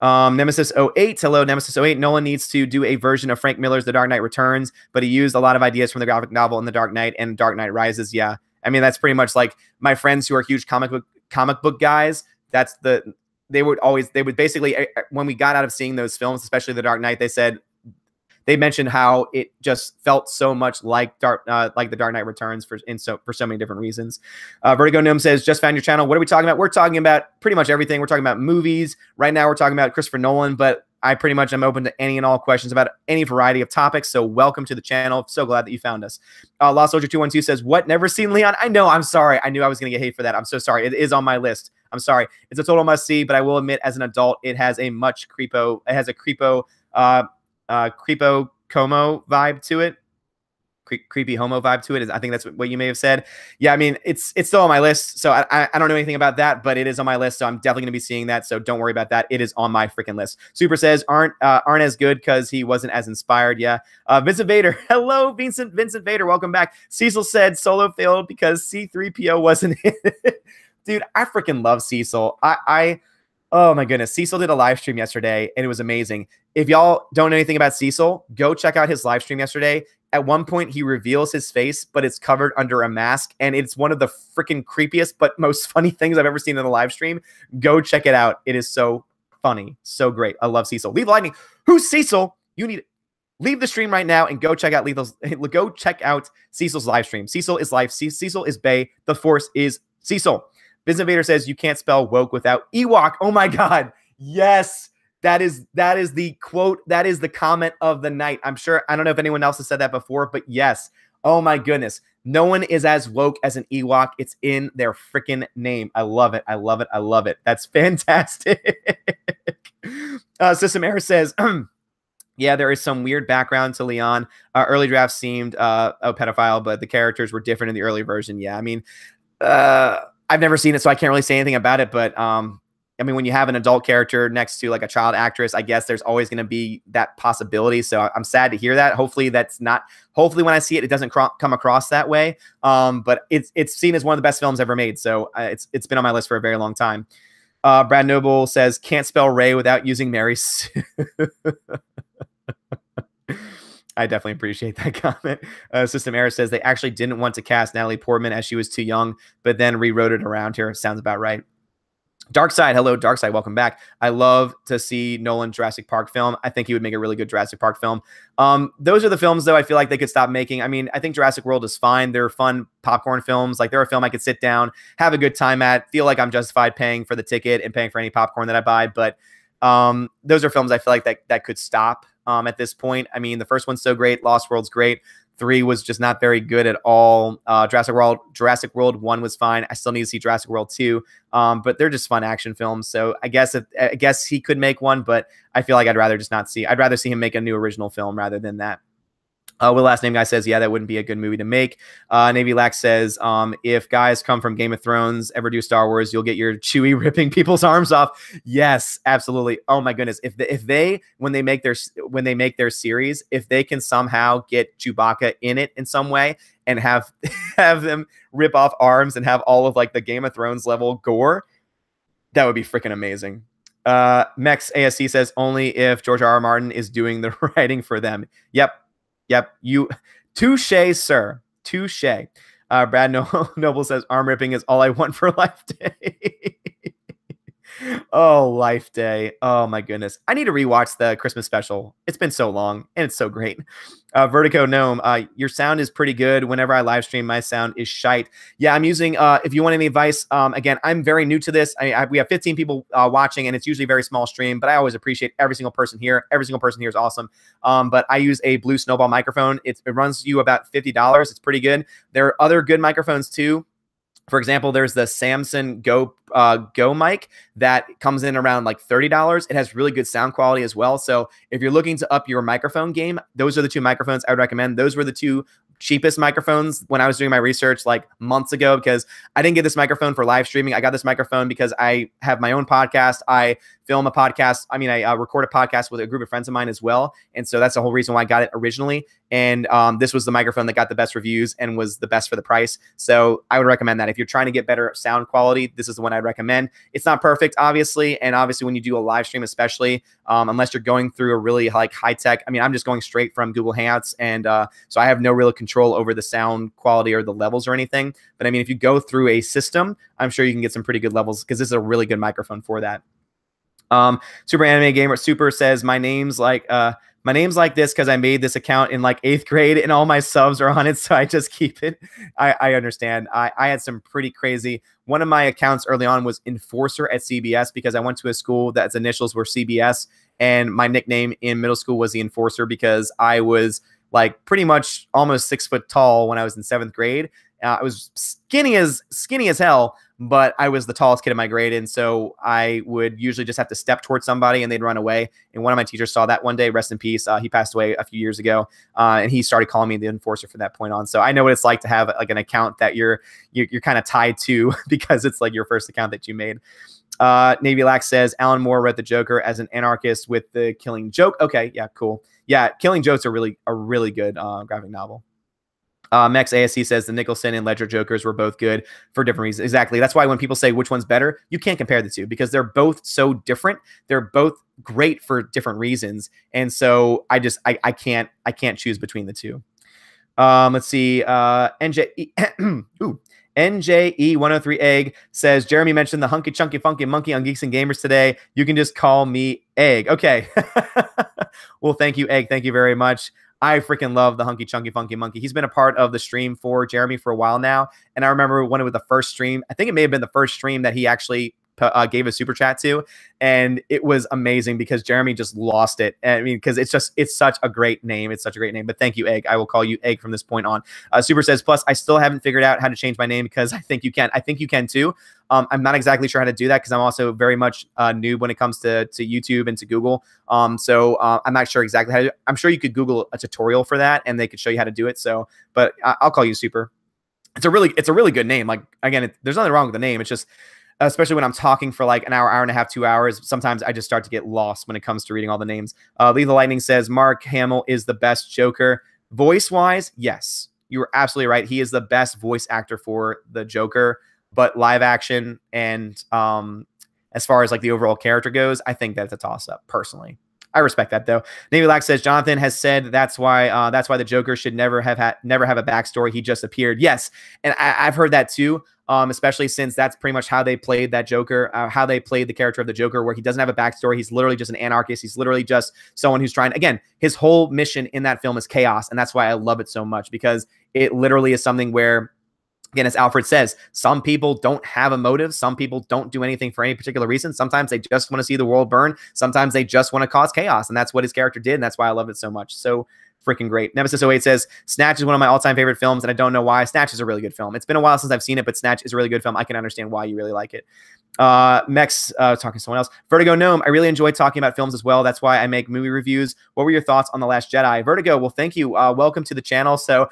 Nemesis 08. Hello, Nemesis 08. Nolan needs to do a version of Frank Miller's The Dark Knight Returns, but he used a lot of ideas from the graphic novel in The Dark Knight and Dark Knight Rises. Yeah. I mean, that's pretty much like my friends who are huge comic book guys. They would basically, when we got out of seeing those films, especially The Dark Knight, they mentioned how it just felt so much like The Dark Knight Returns for so many different reasons. Vertigo Gnome says, just found your channel. What are we talking about? We're talking about pretty much everything. We're talking about movies. Right now we're talking about Christopher Nolan, but I pretty much am open to any and all questions about any variety of topics. So welcome to the channel. So glad that you found us. Lost Soldier 212 says, what? Never seen Leon? I know. I'm sorry. I knew I was going to get hate for that. I'm so sorry. It is on my list. I'm sorry. It's a total must see, but I will admit as an adult, it has a creepo como vibe to it. Creepy homo vibe to it. I think that's what you may have said. Yeah, I mean, it's still on my list. So I don't know anything about that, but it is on my list. So I'm definitely going to be seeing that. So don't worry about that. It is on my freaking list. Super says, aren't as good because he wasn't as inspired. Yeah. Vincent Vader. Hello, Vincent Vader. Welcome back. Cecil said Solo failed because C-3PO wasn't in it. Dude, I freaking love Cecil. Oh my goodness. Cecil did a live stream yesterday and it was amazing. If y'all don't know anything about Cecil, go check out his live stream yesterday. At one point, he reveals his face, but it's covered under a mask. And it's one of the freaking creepiest, but most funny things I've ever seen in a live stream. Go check it out. It is so funny. So great. I love Cecil. Leave Lightning. Who's Cecil? You need leave the stream right now and go check out Cecil's live stream. Cecil is life. Cecil is Bay. The Force is Cecil. Business Vader says you can't spell woke without Ewok. Oh my God. Yes. That is the quote. That is the comment of the night. I don't know if anyone else has said that before, but yes. Oh my goodness. No one is as woke as an Ewok. It's in their freaking name. I love it. I love it. I love it. That's fantastic. System Error says, yeah, there is some weird background to Leon. Early draft seemed a pedophile, but the characters were different in the early version. Yeah, I mean, I've never seen it, so I can't really say anything about it. But I mean, when you have an adult character next to like a child actress, I guess there's always going to be that possibility. So I'm sad to hear that. Hopefully when I see it, it doesn't come across that way. But it's seen as one of the best films ever made. So it's been on my list for a very long time. Brad Noble says, can't spell Ray without using Mary Sue. I definitely appreciate that comment. System Error says they actually didn't want to cast Natalie Portman as she was too young, but then rewrote it around here. Sounds about right. Darkside, hello, Darkside, welcome back. I love to see Nolan Jurassic Park film. I think he would make a really good Jurassic Park film. Those are the films, though, I feel like they could stop making. I mean, I think Jurassic World is fine. They're fun popcorn films. Like, they're a film I could sit down, have a good time at, feel like I'm justified paying for the ticket and paying for any popcorn that I buy. But those are films I feel like that could stop at this point. I mean, the first one's so great. Lost World's great. 3 was just not very good at all. Jurassic World 1 was fine. I still need to see Jurassic World 2. But they're just fun action films. So I guess he could make one, but I feel like I'd rather see him make a new original film rather than that. Will Last Name Guy says, yeah, that wouldn't be a good movie to make. Navy Lax says, if guys come from Game of Thrones ever do Star Wars, you'll get your Chewie ripping people's arms off. Yes, absolutely. Oh my goodness. If they when they make their series, if they can somehow get Chewbacca in it in some way and have them rip off arms and have all of like the Game of Thrones level gore, that would be freaking amazing. Mex ASC says, only if George R.R. Martin is doing the writing for them. Yep. You touche, sir. Touche. Brad Noble says arm ripping is all I want for Life Day. Oh, Life Day. Oh my goodness. I need to rewatch the Christmas special. It's been so long and it's so great. Vertigo Gnome, your sound is pretty good. Whenever I live stream, my sound is shite. Yeah, I'm using, if you want any advice, again, I'm very new to this. We have 15 people watching and it's usually a very small stream, but I always appreciate every single person here. Every single person here is awesome. But I use a Blue Snowball microphone. It runs you about $50. It's pretty good. There are other good microphones too. For example, there's the Samson Go mic that comes in around like $30. It has really good sound quality as well. So if you're looking to up your microphone game, those are the two microphones I would recommend. Those were the two cheapest microphones when I was doing my research like months ago, because I didn't get this microphone for live streaming. I got this microphone because I have my own podcast. I film a podcast. I mean, I record a podcast with a group of friends of mine as well. And so that's the whole reason why I got it originally. And this was the microphone that got the best reviews and was the best for the price. So I would recommend that. If you're trying to get better sound quality, this is the one I'd recommend. It's not perfect, obviously. And obviously when you do a live stream, especially, unless you're going through a really like high tech, I mean, I'm just going straight from Google Hangouts. And so I have no real control over the sound quality or the levels or anything. But I mean, if you go through a system, I'm sure you can get some pretty good levels, because this is a really good microphone for that. Super Anime Gamer Super says, my name's like this because I made this account in like 8th grade and all my subs are on it, so I just keep it. I understand. I had some pretty crazy. One of my accounts early on was Enforcer at CBS, because I went to a school that's initials were CBS, and my nickname in middle school was the Enforcer because I was like pretty much almost 6 foot tall when I was in 7th grade. I was skinny as hell, but I was the tallest kid in my grade. And so I would usually just have to step towards somebody and they'd run away. And one of my teachers saw that one day, rest in peace. He passed away a few years ago. And he started calling me the Enforcer from that point on. So I know what it's like to have like an account that you're kind of tied to because it's like your first account that you made. Navy Lax says, Alan Moore read the Joker as an anarchist with the Killing Joke. Okay. Yeah, cool. Yeah. Killing Joke's a really good graphic novel. Mex ASC says the Nicholson and Ledger Jokers were both good for different reasons. Exactly. That's why when people say which one's better, you can't compare the two because they're both so different. They're both great for different reasons. And so I can't choose between the two. Let's see. NJE103 Egg says, Jeremy mentioned the hunky chunky funky monkey on Geeks and Gamers today. You can just call me Egg. Okay. Well, thank you, Egg. Thank you very much. I freaking love the hunky chunky funky monkey. He's been a part of the stream for Jeremy for a while now. And I remember when it was the first stream, I think it may have been the first stream that he actually gave a super chat to. And it was amazing because Jeremy just lost it. I mean, because it's such a great name. It's such a great name. But thank you, Egg. I will call you Egg from this point on. Super says, plus, I still haven't figured out how to change my name because I think you can. I think you can too. I'm not exactly sure how to do that because I'm also very much noob when it comes to YouTube and to Google. So I'm not sure exactly how to do it. I'm sure you could Google a tutorial for that and they could show you how to do it. So, but I'll call you Super. It's a really good name. Like, again, there's nothing wrong with the name. It's just, especially when I'm talking for like an hour and a half, 2 hours, sometimes I just start to get lost when it comes to reading all the names. Lee the Lightning says, Mark Hamill is the best Joker. Voice-wise, yes, you were absolutely right. He is the best voice actor for the Joker. But live action and as far as like the overall character goes, I think that's a toss-up, personally. I respect that though. Navy Lax says, Jonathan has said that's why the Joker should never have a backstory. He just appeared. Yes, and I've heard that too. Especially since that's pretty much how they played that Joker, how they played the character of the Joker, where he doesn't have a backstory. He's literally just an anarchist. He's literally just someone who's trying. Again, his whole mission in that film is chaos, and that's why I love it so much, because it literally is something where, again, as Alfred says, some people don't have a motive. Some people don't do anything for any particular reason. Sometimes they just want to see the world burn. Sometimes they just want to cause chaos. And that's what his character did. And that's why I love it so much. So freaking great. Nemesis08 says, Snatch is one of my all-time favorite films, and I don't know why. Snatch is a really good film. It's been a while since I've seen it, but Snatch is a really good film. I can understand why you really like it. Mex, talking to someone else. Vertigo Gnome, I really enjoy talking about films as well. That's why I make movie reviews. What were your thoughts on The Last Jedi? Vertigo, well, thank you. Welcome to the channel. So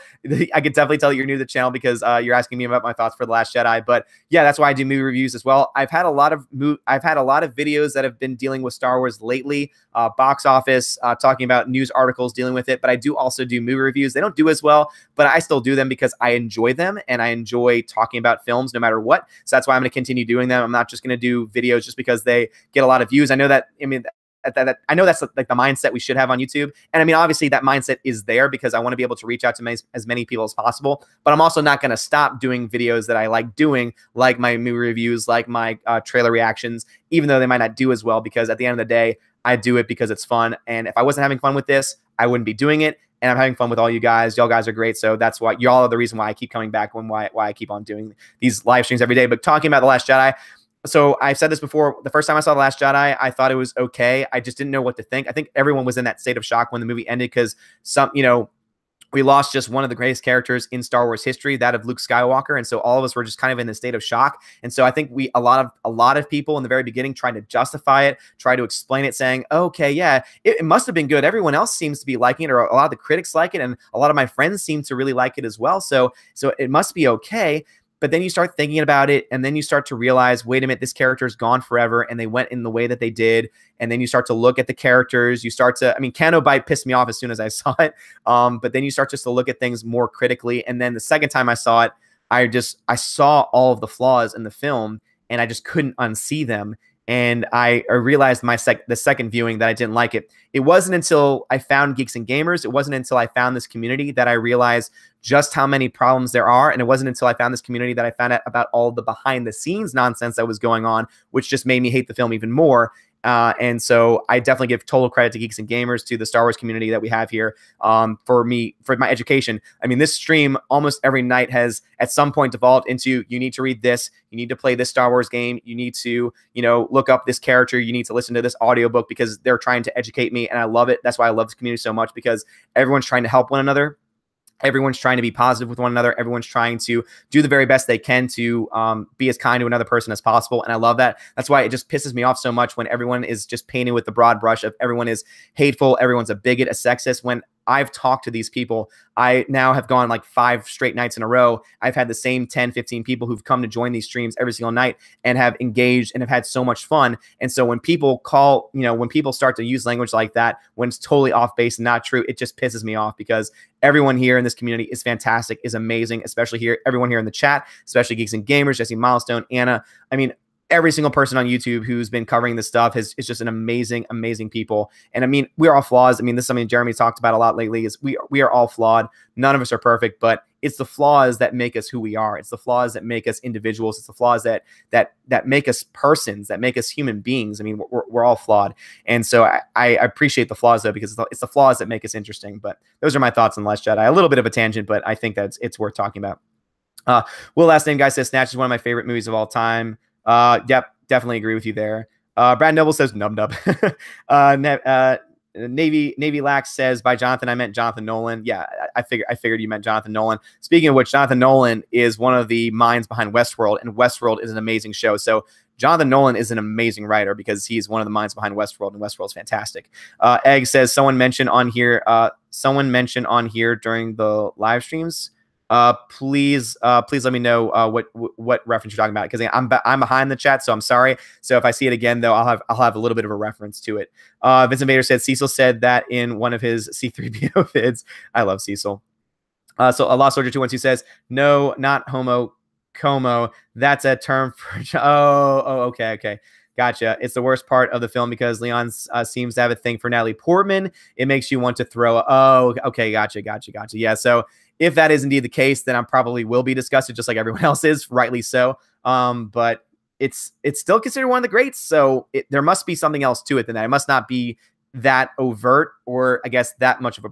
I could definitely tell that you're new to the channel because you're asking me about my thoughts for The Last Jedi. But yeah, that's why I do movie reviews as well. I've had a lot of videos that have been dealing with Star Wars lately, box office, talking about news articles dealing with it. But I do also do movie reviews. They don't do as well, but I still do them because I enjoy them and I enjoy talking about films no matter what. So that's why I'm going to continue doing them. I'm not just going to do videos just because they get a lot of views. I know that, I mean, I know that's like the mindset we should have on YouTube. And I mean, obviously that mindset is there because I want to be able to reach out to as many people as possible, but I'm also not going to stop doing videos that I like doing, like my movie reviews, like my trailer reactions, even though they might not do as well, because at the end of the day, I do it because it's fun. And if I wasn't having fun with this, I wouldn't be doing it. And I'm having fun with all you guys. Y'all guys are great. So that's why y'all are the reason why I keep coming back and why I keep on doing these live streams every day. But talking about The Last Jedi, so I've said this before. The first time I saw The Last Jedi, I thought it was okay. I just didn't know what to think. I think everyone was in that state of shock when the movie ended because we lost just one of the greatest characters in Star Wars history, that of Luke Skywalker, and so all of us were just kind of in a state of shock. And so I think a lot of people in the very beginning tried to justify it, try to explain it, saying, "Okay, yeah, it must have been good. Everyone else seems to be liking it, or a lot of the critics like it, and a lot of my friends seem to really like it as well. So it must be okay." But then you start thinking about it, and then you start to realize, wait a minute, this character is gone forever, and they went in the way that they did. And then you start to look at the characters. You start to, I mean, Cano Bite pissed me off as soon as I saw it. But then you start just to look at things more critically. And then the second time I saw it, I saw all of the flaws in the film, and I just couldn't unsee them. And I realized the second viewing that I didn't like it. It wasn't until I found Geeks and Gamers, it wasn't until I found this community that I realized just how many problems there are. And it wasn't until I found this community that I found out about all the behind the scenes nonsense that was going on, which just made me hate the film even more. And so I definitely give total credit to Geeks and Gamers, to the Star Wars community that we have here, for my education. I mean, this stream almost every night has at some point evolved into, you need to read this, you need to play this Star Wars game, you need to, look up this character, you need to listen to this audiobook, because they're trying to educate me, and I love it. That's why I love this community so much, because everyone's trying to help one another. Everyone's trying to be positive with one another. Everyone's trying to do the very best they can to be as kind to another person as possible. And I love that. That's why it just pisses me off so much when everyone is just painted with the broad brush of everyone is hateful, everyone's a bigot, a sexist. When I've talked to these people, I now have gone like 5 straight nights in a row. I've had the same 10, 15 people who've come to join these streams every single night and have engaged and have had so much fun. And so when people when people start to use language like that, when it's totally off base and not true, it just pisses me off, because everyone here in this community is fantastic, is amazing, especially here, everyone here in the chat, especially Geeks and Gamers, Jesse Milestone, Anna. I mean, every single person on YouTube who's been covering this stuff is just an amazing, amazing people. And I mean, we're all flaws. I mean, this is something Jeremy talked about a lot lately, is we are all flawed. None of us are perfect, but it's the flaws that make us who we are. It's the flaws that make us individuals. It's the flaws that make us persons, that make us human beings. I mean, we're all flawed. And so I appreciate the flaws, though, because it's the flaws that make us interesting. But those are my thoughts on Last Jedi. A little bit of a tangent, but I think that it's worth talking about. Will Last Name Guy says Snatch is one of my favorite movies of all time. Yep, definitely agree with you there. Brad Noble says Nub Nub. Navy Lax says, by Jonathan, I meant Jonathan Nolan. Yeah, I figured you meant Jonathan Nolan. Speaking of which, Jonathan Nolan is one of the minds behind Westworld, and Westworld is an amazing show. So Jonathan Nolan is an amazing writer, because he's one of the minds behind Westworld, and Westworld's fantastic. Egg says, someone mentioned on here during the live streams. Please let me know what reference you're talking about, because I'm behind the chat, so I'm sorry. So if I see it again, though, I'll have a little bit of a reference to it. Vincent Vader said Cecil said that in one of his C3PO vids. I love Cecil. So a Lost Soldier 212 says, no, not homo como. That's a term for okay. Gotcha. It's the worst part of the film because Leon seems to have a thing for Natalie Portman. It makes you want to throw. Okay. Gotcha. Yeah. So if that is indeed the case, then I probably will be disgusted, just like everyone else is, rightly so. But it's still considered one of the greats. So there must be something else to it than that. It must not be that overt, or I guess that much of a.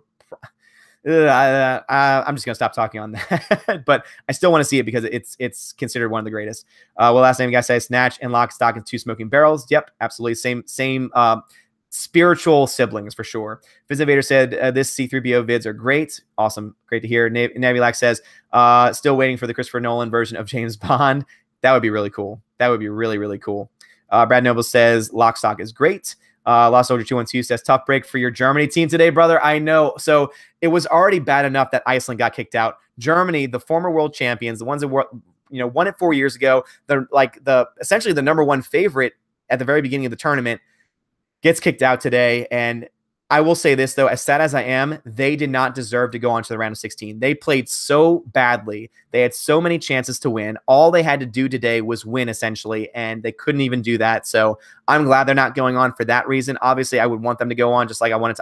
I'm just gonna stop talking on that, but I still want to see it because it's considered one of the greatest. Last name guy says Snatch and Lock, Stock, and Two Smoking Barrels. Yep, absolutely same spiritual siblings for sure. Vincent Vader said this C3PO vids are great. Awesome, great to hear. Navilac says still waiting for the Christopher Nolan version of James Bond. That would be really cool. That would be really cool. Brad Noble says Lock, Stock is great. Lost Soldier 212 says tough break for your Germany team today, brother. I know. So it was already bad enough that Iceland got kicked out. Germany, the former world champions, the ones that were, won it 4 years ago, they're like essentially the #1 favorite at the very beginning of the tournament, gets kicked out today. And I will say this, though, as sad as I am, they did not deserve to go on to the round of 16. They played so badly. They had so many chances to win. All they had to do today was win, essentially, and they couldn't even do that. So I'm glad they're not going on for that reason. Obviously, I would want them to go on, just like I wanted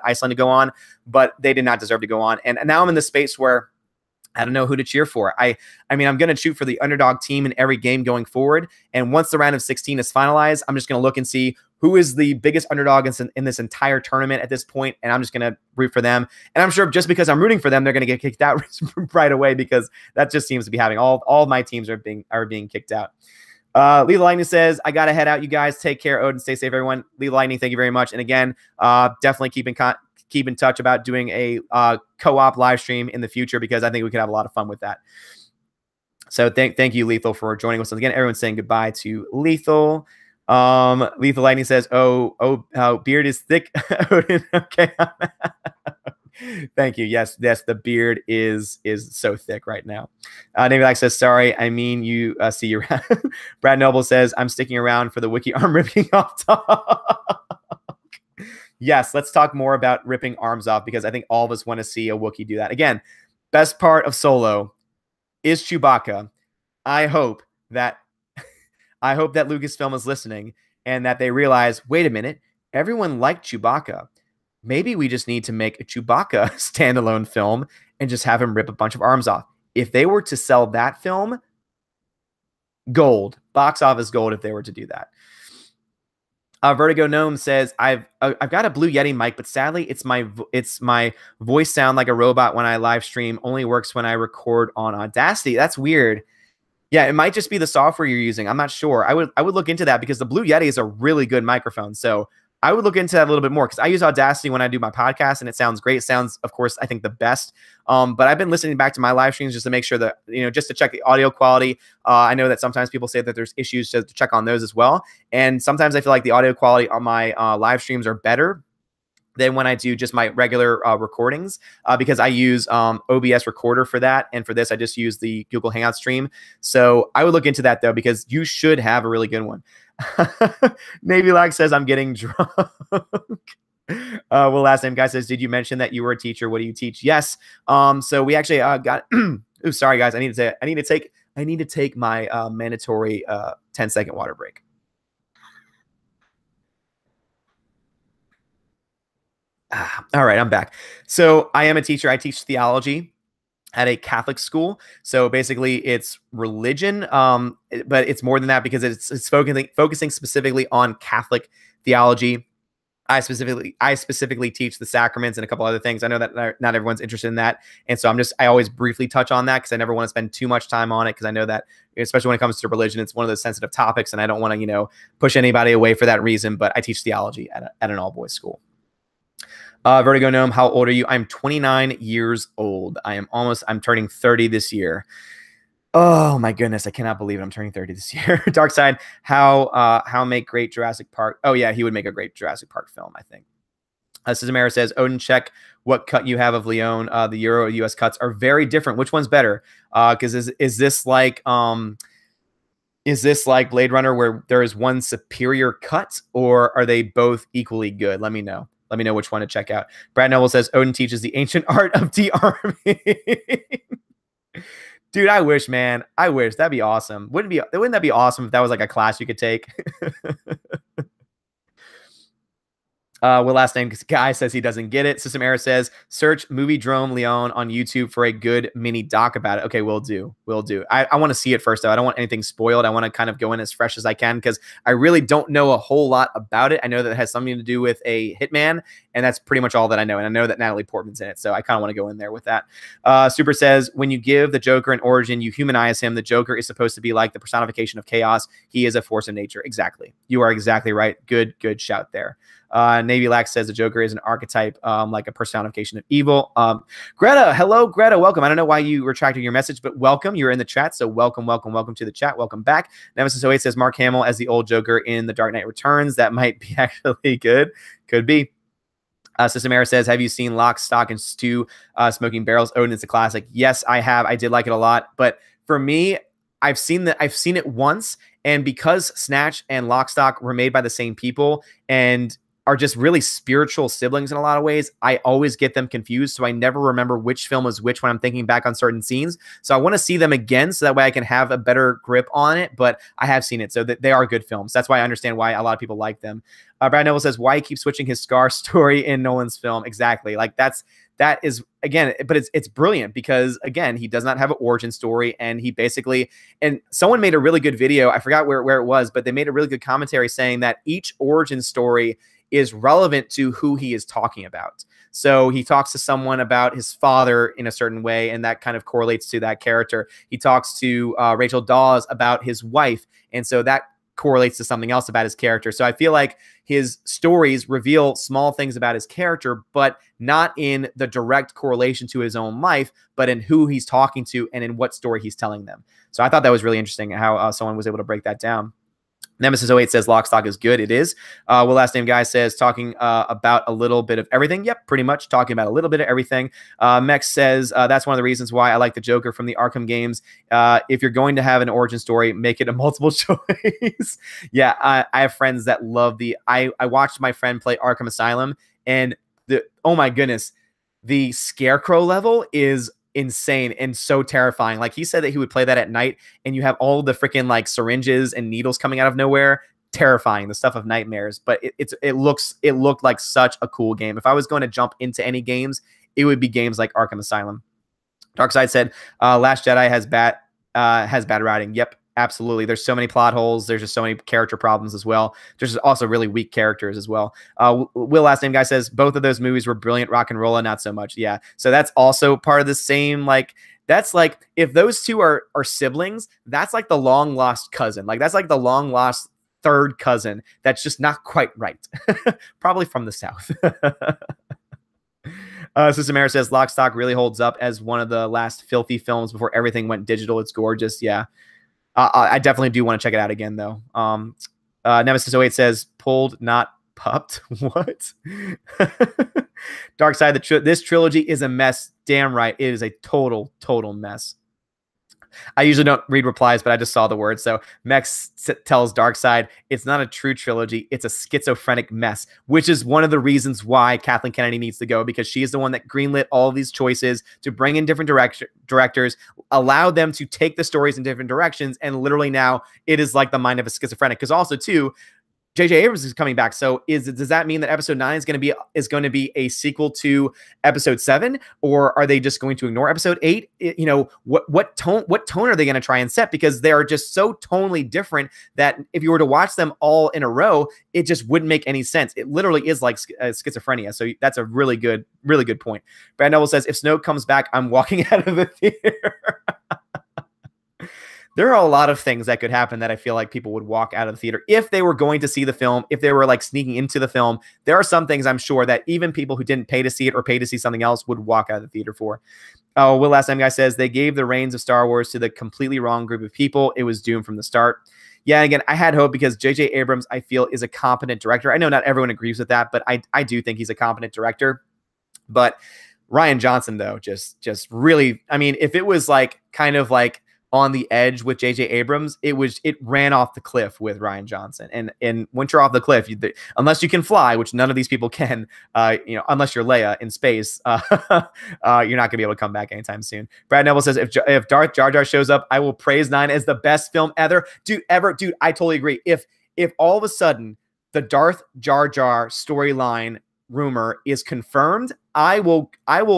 Iceland to go on, but they did not deserve to go on. And now I'm in the space where I don't know who to cheer for. I mean, I'm going to shoot for the underdog team in every game going forward. And once the round of 16 is finalized, I'm just going to look and see who is the biggest underdog in this entire tournament at this point, and I'm just going to root for them. And I'm sure just because I'm rooting for them, they're going to get kicked out right away, because that just seems to be happening. All of my teams are being kicked out. Lee Lightning says, I got to head out, you guys. Take care, Odin. Stay safe, everyone. Lee Lightning, thank you very much. And again, definitely keep in keep in touch about doing a co-op live stream in the future, because I think we could have a lot of fun with that. So thank you, Lethal, for joining us. Again, everyone's saying goodbye to Lethal. Lethal Lightning says, oh, beard is thick. Okay. Thank you. Yes, the beard is so thick right now. Navy Lack says, sorry, I mean you see you around. Brad Noble says, I'm sticking around for the wiki arm ripping off talk. Yes, let's talk more about ripping arms off, because I think all of us want to see a Wookiee do that. Again, best part of Solo is Chewbacca. I hope that Lucasfilm is listening and that they realize, wait a minute, everyone liked Chewbacca. Maybe we just need to make a Chewbacca standalone film and just have him rip a bunch of arms off. If they were to sell that film, gold, box office gold if they were to do that. Vertigo Gnome says, I've got a Blue Yeti mic, but sadly it's my voice sound like a robot when I live stream. Only works when I record on Audacity. That's weird. Yeah, it might just be the software you're using. I'm not sure. I would look into that, because the Blue Yeti is a really good microphone. So I would look into that a little bit more, because I use Audacity when I do my podcast, and it sounds great. It sounds, of course, I think the best. But I've been listening back to my live streams just to make sure that, just to check the audio quality. I know that sometimes people say that there's issues, to check on those as well. And sometimes I feel like the audio quality on my live streams are better than when I do just my regular recordings, because I use OBS Recorder for that. And for this, I just use the Google Hangout stream. So I would look into that, though, because you should have a really good one. Navy Lag says, I'm getting drunk. Well, last name guy says, did you mention that you were a teacher? What do you teach? Yes. So we actually got, ooh, sorry guys. I need to take my mandatory 10-second water break. All right, I'm back. So I am a teacher. I teach theology at a Catholic school. So basically it's religion, but it's more than that, because it's focusing specifically on Catholic theology. I specifically teach the sacraments and a couple other things. I know that not everyone's interested in that. And so I always briefly touch on that, because I never want to spend too much time on it, because I know that, especially when it comes to religion, it's one of those sensitive topics, and I don't want to, push anybody away for that reason. But I teach theology at an all-boys school. Vertigo Gnome, how old are you? I'm 29 years old. I'm turning 30 this year. Oh my goodness, I cannot believe it. I'm turning 30 this year. Dark Side, how make great Jurassic Park? Oh yeah, he would make a great Jurassic Park film, I think. Sizamara says, Odin, check what cut you have of Leon. The Euro US cuts are very different. Which one's better? Because is this like Blade Runner, where there is one superior cut, or are they both equally good? Let me know. Let me know which one to check out. Brad Noble says, Odin teaches the ancient art of de-arming. Dude, I wish, man. I wish. That'd be awesome. Wouldn't that be awesome if that was like a class you could take? Well, last name guy says he doesn't get it. System Error says, search Movie Drome Leon on YouTube for a good mini doc about it. Okay, we'll do. I want to see it first, though. I don't want anything spoiled. I want to kind of go in as fresh as I can, because I really don't know a whole lot about it. I know that it has something to do with a hitman, and that's pretty much all that I know. And I know that Natalie Portman's in it, so I kind of want to go in there with that. Super says, when you give the Joker an origin, you humanize him. The Joker is supposed to be like the personification of chaos. He is a force of nature. Exactly. You are exactly right. Good shout there. Navy Lax says the Joker is an archetype, like a personification of evil. Greta, hello, Greta, welcome. I don't know why you retracted your message, but welcome. You're in the chat, so welcome to the chat. Welcome back. Nemesis 08 says Mark Hamill as the old Joker in The Dark Knight Returns. That might be actually good. Could be. System Error says, have you seen Lock, Stock, and Stew, Smoking Barrels? Odin is a classic. Yes, I have. I did like it a lot, but for me, I've seen it once, and because Snatch and Lock, Stock were made by the same people and are just really spiritual siblings in a lot of ways, I always get them confused. So I never remember which film was which when I'm thinking back on certain scenes. So I want to see them again, so that way I can have a better grip on it. But I have seen it, so that they are good films. That's why I understand why a lot of people like them. Brad Noble says, why he keeps switching his Scar story in Nolan's film? Exactly. Like that is again, but it's brilliant, because again, he does not have an origin story, and he basically, and someone made a really good video. I forgot where it was, but they made a really good commentary saying that each origin story is relevant to who he is talking about. So he talks to someone about his father in a certain way, and that kind of correlates to that character. He talks to Rachel Dawes about his wife, and so that correlates to something else about his character. So I feel like his stories reveal small things about his character, but not in the direct correlation to his own life, but in who he's talking to and in what story he's telling them. So I thought that was really interesting how someone was able to break that down. Nemesis 08 says Lock, Stock is good. It is. Will Last Name Guy says talking about a little bit of everything. Yep, pretty much talking about a little bit of everything. Mex says that's one of the reasons why I like the Joker from the Arkham games. If you're going to have an origin story, make it a multiple choice. Yeah, I have friends that love I watched my friend play Arkham Asylum, and oh my goodness, the Scarecrow level is insane and so terrifying. Like, he said that he would play that at night, and you have all the freaking like syringes and needles coming out of nowhere. Terrifying, the stuff of nightmares. But it looked like such a cool game. If I was going to jump into any games, it would be games like Arkham Asylum. Darkseid said Last Jedi has bad writing. Yep, absolutely. There's so many plot holes. There's just so many character problems as well. There's also really weak characters as well. Will Last Name Guy says both of those movies were brilliant. Rock and Rolla, not so much. Yeah. So that's also part of the same, like, that's like, if those two are siblings, that's like the long lost cousin. Like, that's like the long lost third cousin that's just not quite right. Probably from the South. Sister Mara says Lock, Stock really holds up as one of the last filthy films before everything went digital. It's gorgeous. Yeah. I definitely do want to check it out again, though. Nemesis 08 says pulled, not pupped. What? Darkseid, this trilogy is a mess. Damn right. It is a total mess. I usually don't read replies, but I just saw the word. So Mex tells Darkseid, it's not a true trilogy. It's a schizophrenic mess, which is one of the reasons why Kathleen Kennedy needs to go, because she is the one that greenlit all of these choices to bring in different directors, allow them to take the stories in different directions. And literally now it is like the mind of a schizophrenic. Because also, too, J.J. Abrams is coming back. So does that mean that episode 9 is going to be a sequel to episode 7, or are they just going to ignore episode 8? What tone are they going to try and set? Because they are just so tonally different that if you were to watch them all in a row, it just wouldn't make any sense. It literally is like schizophrenia. So that's a really good point. Brad Noble says, if Snoke comes back, I'm walking out of the theater. There are a lot of things that could happen that I feel like people would walk out of the theater if they were going to see the film, if they were like sneaking into the film. There are some things I'm sure that even people who didn't pay to see it or pay to see something else would walk out of the theater for. Will Last Time Guy says they gave the reins of Star Wars to the completely wrong group of people. It was doomed from the start. Yeah, again, I had hope because J.J. Abrams, I feel, is a competent director. I know not everyone agrees with that, but I do think he's a competent director. But Rian Johnson, though, just really, I mean, if it was like kind of like on the edge with J.J. Abrams, it ran off the cliff with Rian Johnson. And once you're off the cliff, unless you can fly, which none of these people can, unless you're Leia in space, you're not going to be able to come back anytime soon. Brad Neville says, if Darth Jar Jar shows up, I will praise 9 as the best film ever. Dude, I totally agree. If all of a sudden the Darth Jar Jar storyline rumor is confirmed, I will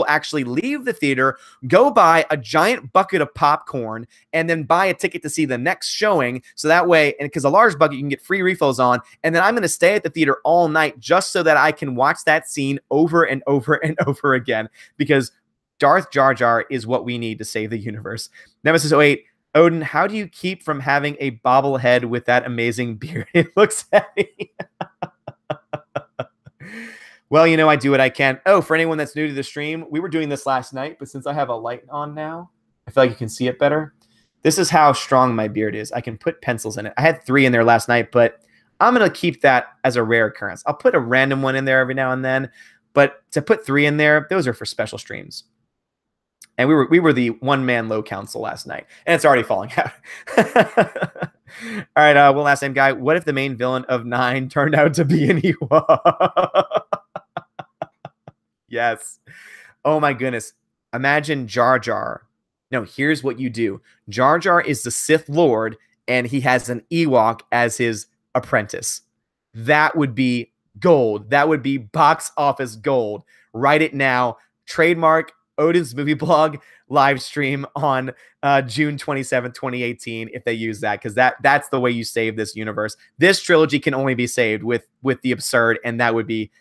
actually leave the theater, go buy a giant bucket of popcorn, and then buy a ticket to see the next showing. So that way, and because a large bucket you can get free refills on, and then I'm going to stay at the theater all night just so that I can watch that scene over and over and over again, because Darth Jar Jar is what we need to save the universe. Nemesis 08, Odin, how do you keep from having a bobblehead with that amazing beard? It looks heavy. Well, I do what I can. Oh, for anyone that's new to the stream, we were doing this last night, but since I have a light on now, I feel like you can see it better. This is how strong my beard is. I can put pencils in it. I had 3 in there last night, but I'm going to keep that as a rare occurrence. I'll put a random one in there every now and then, but to put 3 in there, those are for special streams. And we were the one-man low council last night, and it's already falling out. All right, Will Last Name Guy, what if the main villain of 9 turned out to be an Ewok? Yes. Oh my goodness. Imagine Jar Jar. No, here's what you do. Jar Jar is the Sith Lord, and he has an Ewok as his apprentice. That would be gold. That would be box office gold. Write it now. Trademark Odin's Movie Blog live stream on June 27th, 2018, if they use that, because that's the way you save this universe. This trilogy can only be saved with the absurd, and that would be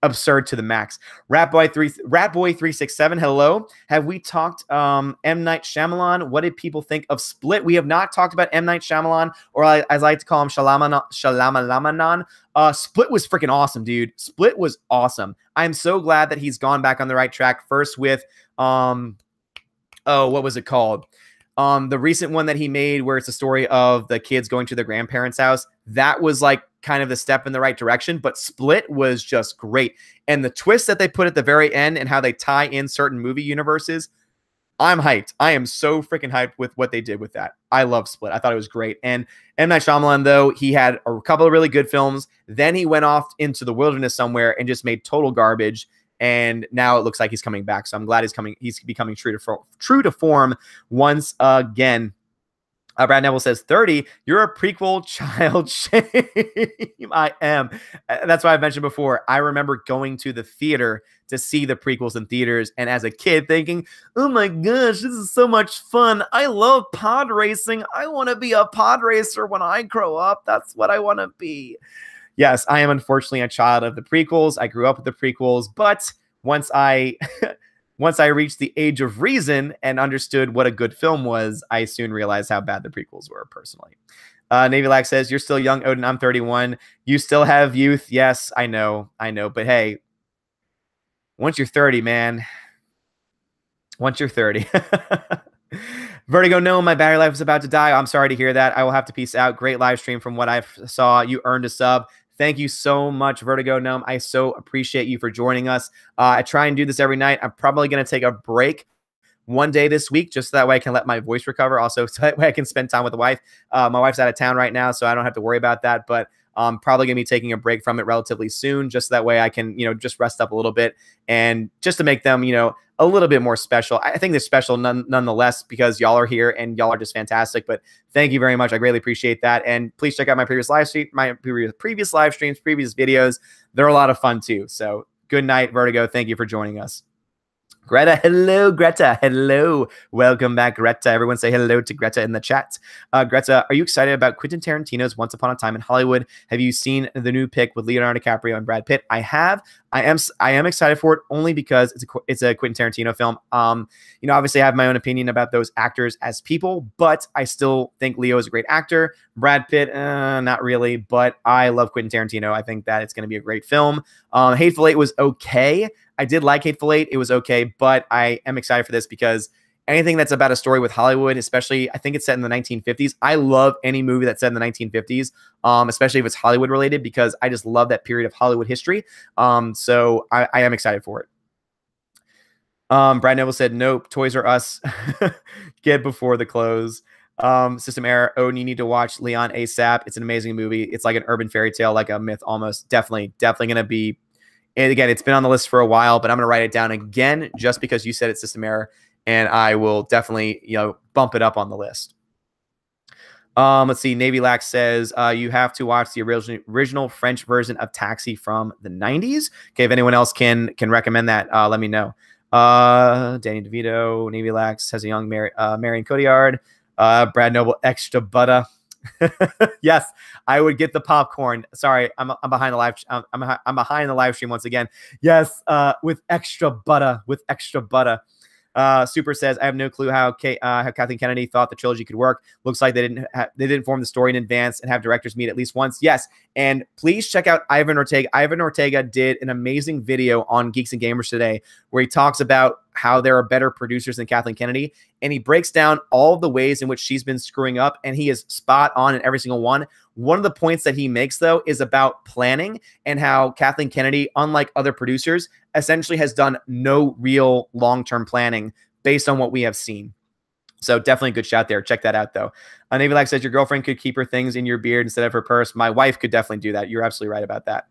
absurd to the max. Ratboy367, hello. Have we talked M. Night Shyamalan? What did people think of Split? We have not talked about M. Night Shyamalan, or as I like to call him, Shyamalamanan. Split was freaking awesome, dude. Split was awesome. I'm so glad that he's gone back on the right track. First with what was it called? The recent one that he made where it's a story of the kids going to their grandparents' house. That was like kind of the step in the right direction, but Split was just great. And the twist that they put at the very end and how they tie in certain movie universes, I'm hyped. I am so freaking hyped with what they did with that. I love Split. I thought it was great. And M. Night Shyamalan, though, he had a couple of really good films. Then he went off into the wilderness somewhere and just made total garbage. And now it looks like he's coming back. So I'm glad he's becoming true to form once again. Brad Neville says, 30, you're a prequel child shame. I am. That's why I mentioned before. I remember going to the theater to see the prequels in theaters. And as a kid thinking, oh my gosh, this is so much fun. I love pod racing. I want to be a pod racer when I grow up. That's what I want to be. Yes, I am unfortunately a child of the prequels. I grew up with the prequels, but once I reached the age of reason and understood what a good film was, I soon realized how bad the prequels were personally. Navy Lack says, you're still young, Odin. I'm 31. You still have youth. Yes, I know. But hey, once you're 30, man, once you're 30. Vertigo, no, my battery life is about to die. I'm sorry to hear that. I will have to peace out. Great live stream from what I saw. You earned a sub. Thank you so much, Vertigo Gnome. I so appreciate you for joining us. I try and do this every night. I'm probably going to take a break one day this week, just so that way I can let my voice recover. Also, so that way I can spend time with the wife. My wife's out of town right now, so I don't have to worry about that. But I'm probably going to be taking a break from it relatively soon, just so that way I can, just rest up a little bit and just to make them, a little bit more special. I think they're special nonetheless because y'all are here and y'all are just fantastic. But thank you very much. I greatly appreciate that. And please check out my previous live stream, previous live streams, previous videos. They're a lot of fun too. So good night, Vertigo. Thank you for joining us. Greta, hello, Greta, hello. Welcome back, Greta. Everyone say hello to Greta in the chat. Greta, are you excited about Quentin Tarantino's Once Upon a Time in Hollywood? Have you seen the new pick with Leonardo DiCaprio and Brad Pitt? I have. I am excited for it only because it's a Quentin Tarantino film. Obviously I have my own opinion about those actors as people, but I still think Leo is a great actor. Brad Pitt, not really, but I love Quentin Tarantino. I think that it's going to be a great film. Hateful Eight was okay. I did like Hateful Eight. It was okay, but I am excited for this because anything that's about a story with Hollywood, especially, I think it's set in the 1950s. I love any movie that's set in the 1950s, especially if it's Hollywood related, because I just love that period of Hollywood history. So I am excited for it. Brad Noble said, nope, Toys R Us. Get before the close. System error. Odin, you need to watch Leon ASAP. It's an amazing movie. It's like an urban fairy tale, like a myth almost. Definitely going to be. And again, it's been on the list for a while, but I'm going to write it down again just because you said it's system error, and I will definitely, bump it up on the list. Let's see. Navy Lax says you have to watch the original French version of Taxi from the 90s. Okay, if anyone else can recommend that, let me know. Danny DeVito, Navy Lax has a young Marion Cotillard. Brad Noble, extra butter. Yes, I would get the popcorn. Sorry, I'm behind the live. I'm behind the live stream once again. Yes, with extra butter. Super says, I have no clue how Kathleen Kennedy thought the trilogy could work. Looks like they didn't form the story in advance and have directors meet at least once. Yes, and please check out Ivan Ortega. Ivan Ortega did an amazing video on Geeks and Gamers today where he talks about how there are better producers than Kathleen Kennedy, and he breaks down all the ways in which she's been screwing up, and he is spot on in every single one. One of the points that he makes, though, is about planning and how Kathleen Kennedy, unlike other producers, essentially has done no real long-term planning based on what we have seen. So definitely a good shout there. Check that out, though. Navy Lack says your girlfriend could keep her things in your beard instead of her purse. My wife could definitely do that. You're absolutely right about that.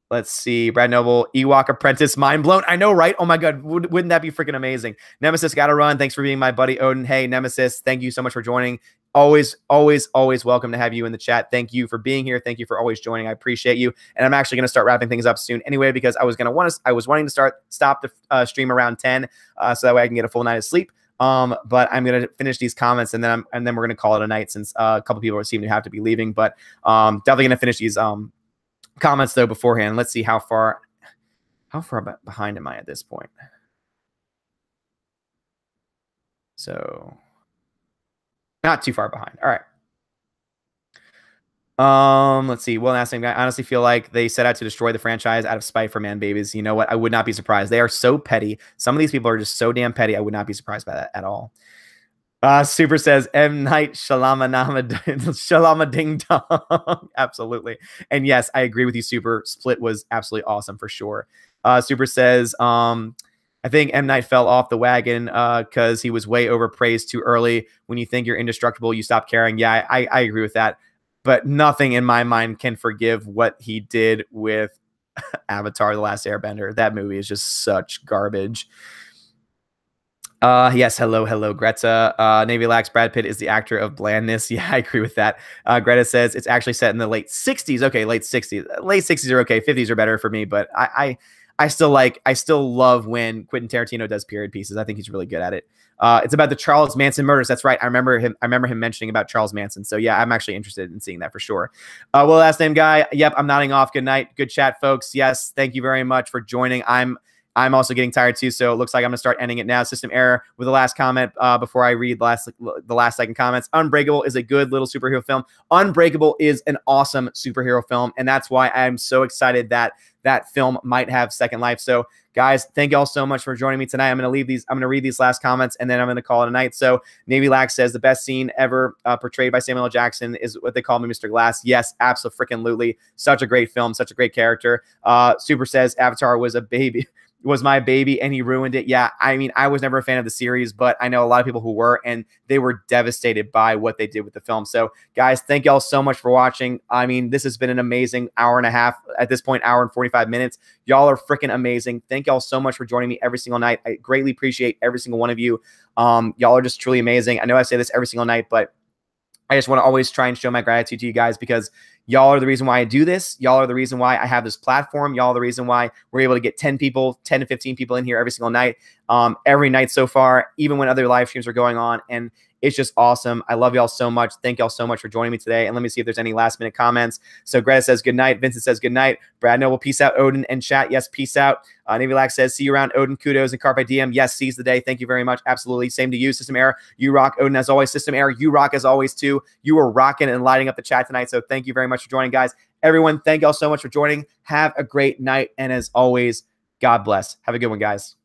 Let's see. Brad Noble, Ewok Apprentice, mind blown. I know, right? Oh my God. Wouldn't that be freaking amazing? Nemesis, gotta run. Thanks for being my buddy, Odin. Hey, Nemesis, thank you so much for joining. Always welcome to have you in the chat. Thank you for being here. Thank you for always joining. I appreciate you. And I'm actually going to start wrapping things up soon anyway, because I was wanting to stop the stream around 10, so that way I can get a full night of sleep. But I'm going to finish these comments and then we're going to call it a night, since a couple people seem to have to be leaving, but definitely going to finish these comments though beforehand. Let's see how far behind am I at this point. So not too far behind. All right. Let's see. Well, last name guy. I honestly feel like they set out to destroy the franchise out of spite for man babies. You know what? I would not be surprised. They are so petty. Some of these people are just so damn petty. I would not be surprised by that at all. Super says M. Night Shalama Ding Dong. Absolutely. And yes, I agree with you, Super. Split was absolutely awesome for sure. Super says, I think M. Night fell off the wagon because he was way overpraised too early. When you think you're indestructible, you stop caring. Yeah, I agree with that. But nothing in my mind can forgive what he did with Avatar: The Last Airbender. That movie is just such garbage. Yes, hello, Greta. Navy Lax, Brad Pitt is the actor of blandness. Yeah, I agree with that. Greta says it's actually set in the late 60s. Okay, late 60s. Late 60s are okay. 50s are better for me, but I still love when Quentin Tarantino does period pieces. I think he's really good at it. It's about the Charles Manson murders. That's right. I remember him mentioning about Charles Manson. So yeah, I'm actually interested in seeing that for sure. Well, last name guy. Yep, I'm nodding off. Good night. Good chat, folks. Yes, thank you very much for joining. I'm also getting tired too, so it looks like I'm gonna start ending it now. System error with the last comment before I read the last second comments. Unbreakable is a good little superhero film. Unbreakable is an awesome superhero film, and that's why I'm so excited that that film might have second life. So, guys, thank y'all so much for joining me tonight. I'm gonna read these last comments, and then I'm gonna call it a night. So, Navy Lax says the best scene ever portrayed by Samuel L. Jackson is what they call me, Mr. Glass. Yes, absolutely. Such a great film, such a great character. Super says Avatar was my baby and he ruined it. Yeah, I mean, I was never a fan of the series, but I know a lot of people who were, and they were devastated by what they did with the film. So, guys, thank y'all so much for watching. I mean, this has been an amazing hour and a half. At this point, hour and 45 minutes. Y'all are freaking amazing. Thank y'all so much for joining me every single night. I greatly appreciate every single one of you. Y'all are just truly amazing. I know I say this every single night, but I just want to always try and show my gratitude to you guys because y'all are the reason why I do this. Y'all are the reason why I have this platform. Y'all are the reason why we're able to get 10 to 15 people in here every single night, every night so far, even when other live streams are going on. And it's just awesome. I love y'all so much. Thank y'all so much for joining me today. And let me see if there's any last minute comments. So Greta says good night. Vincent says good night. Brad Noble, peace out. Odin and chat. Yes, peace out. Navy Lax says see you around. Odin, kudos and carpe diem. Yes, seize the day. Thank you very much. Absolutely. Same to you, System Error. You rock. Odin, as always. System Error, you rock as always too. You were rocking and lighting up the chat tonight. So thank you very much for joining, guys. Everyone, thank y'all so much for joining. Have a great night. And as always, God bless. Have a good one, guys.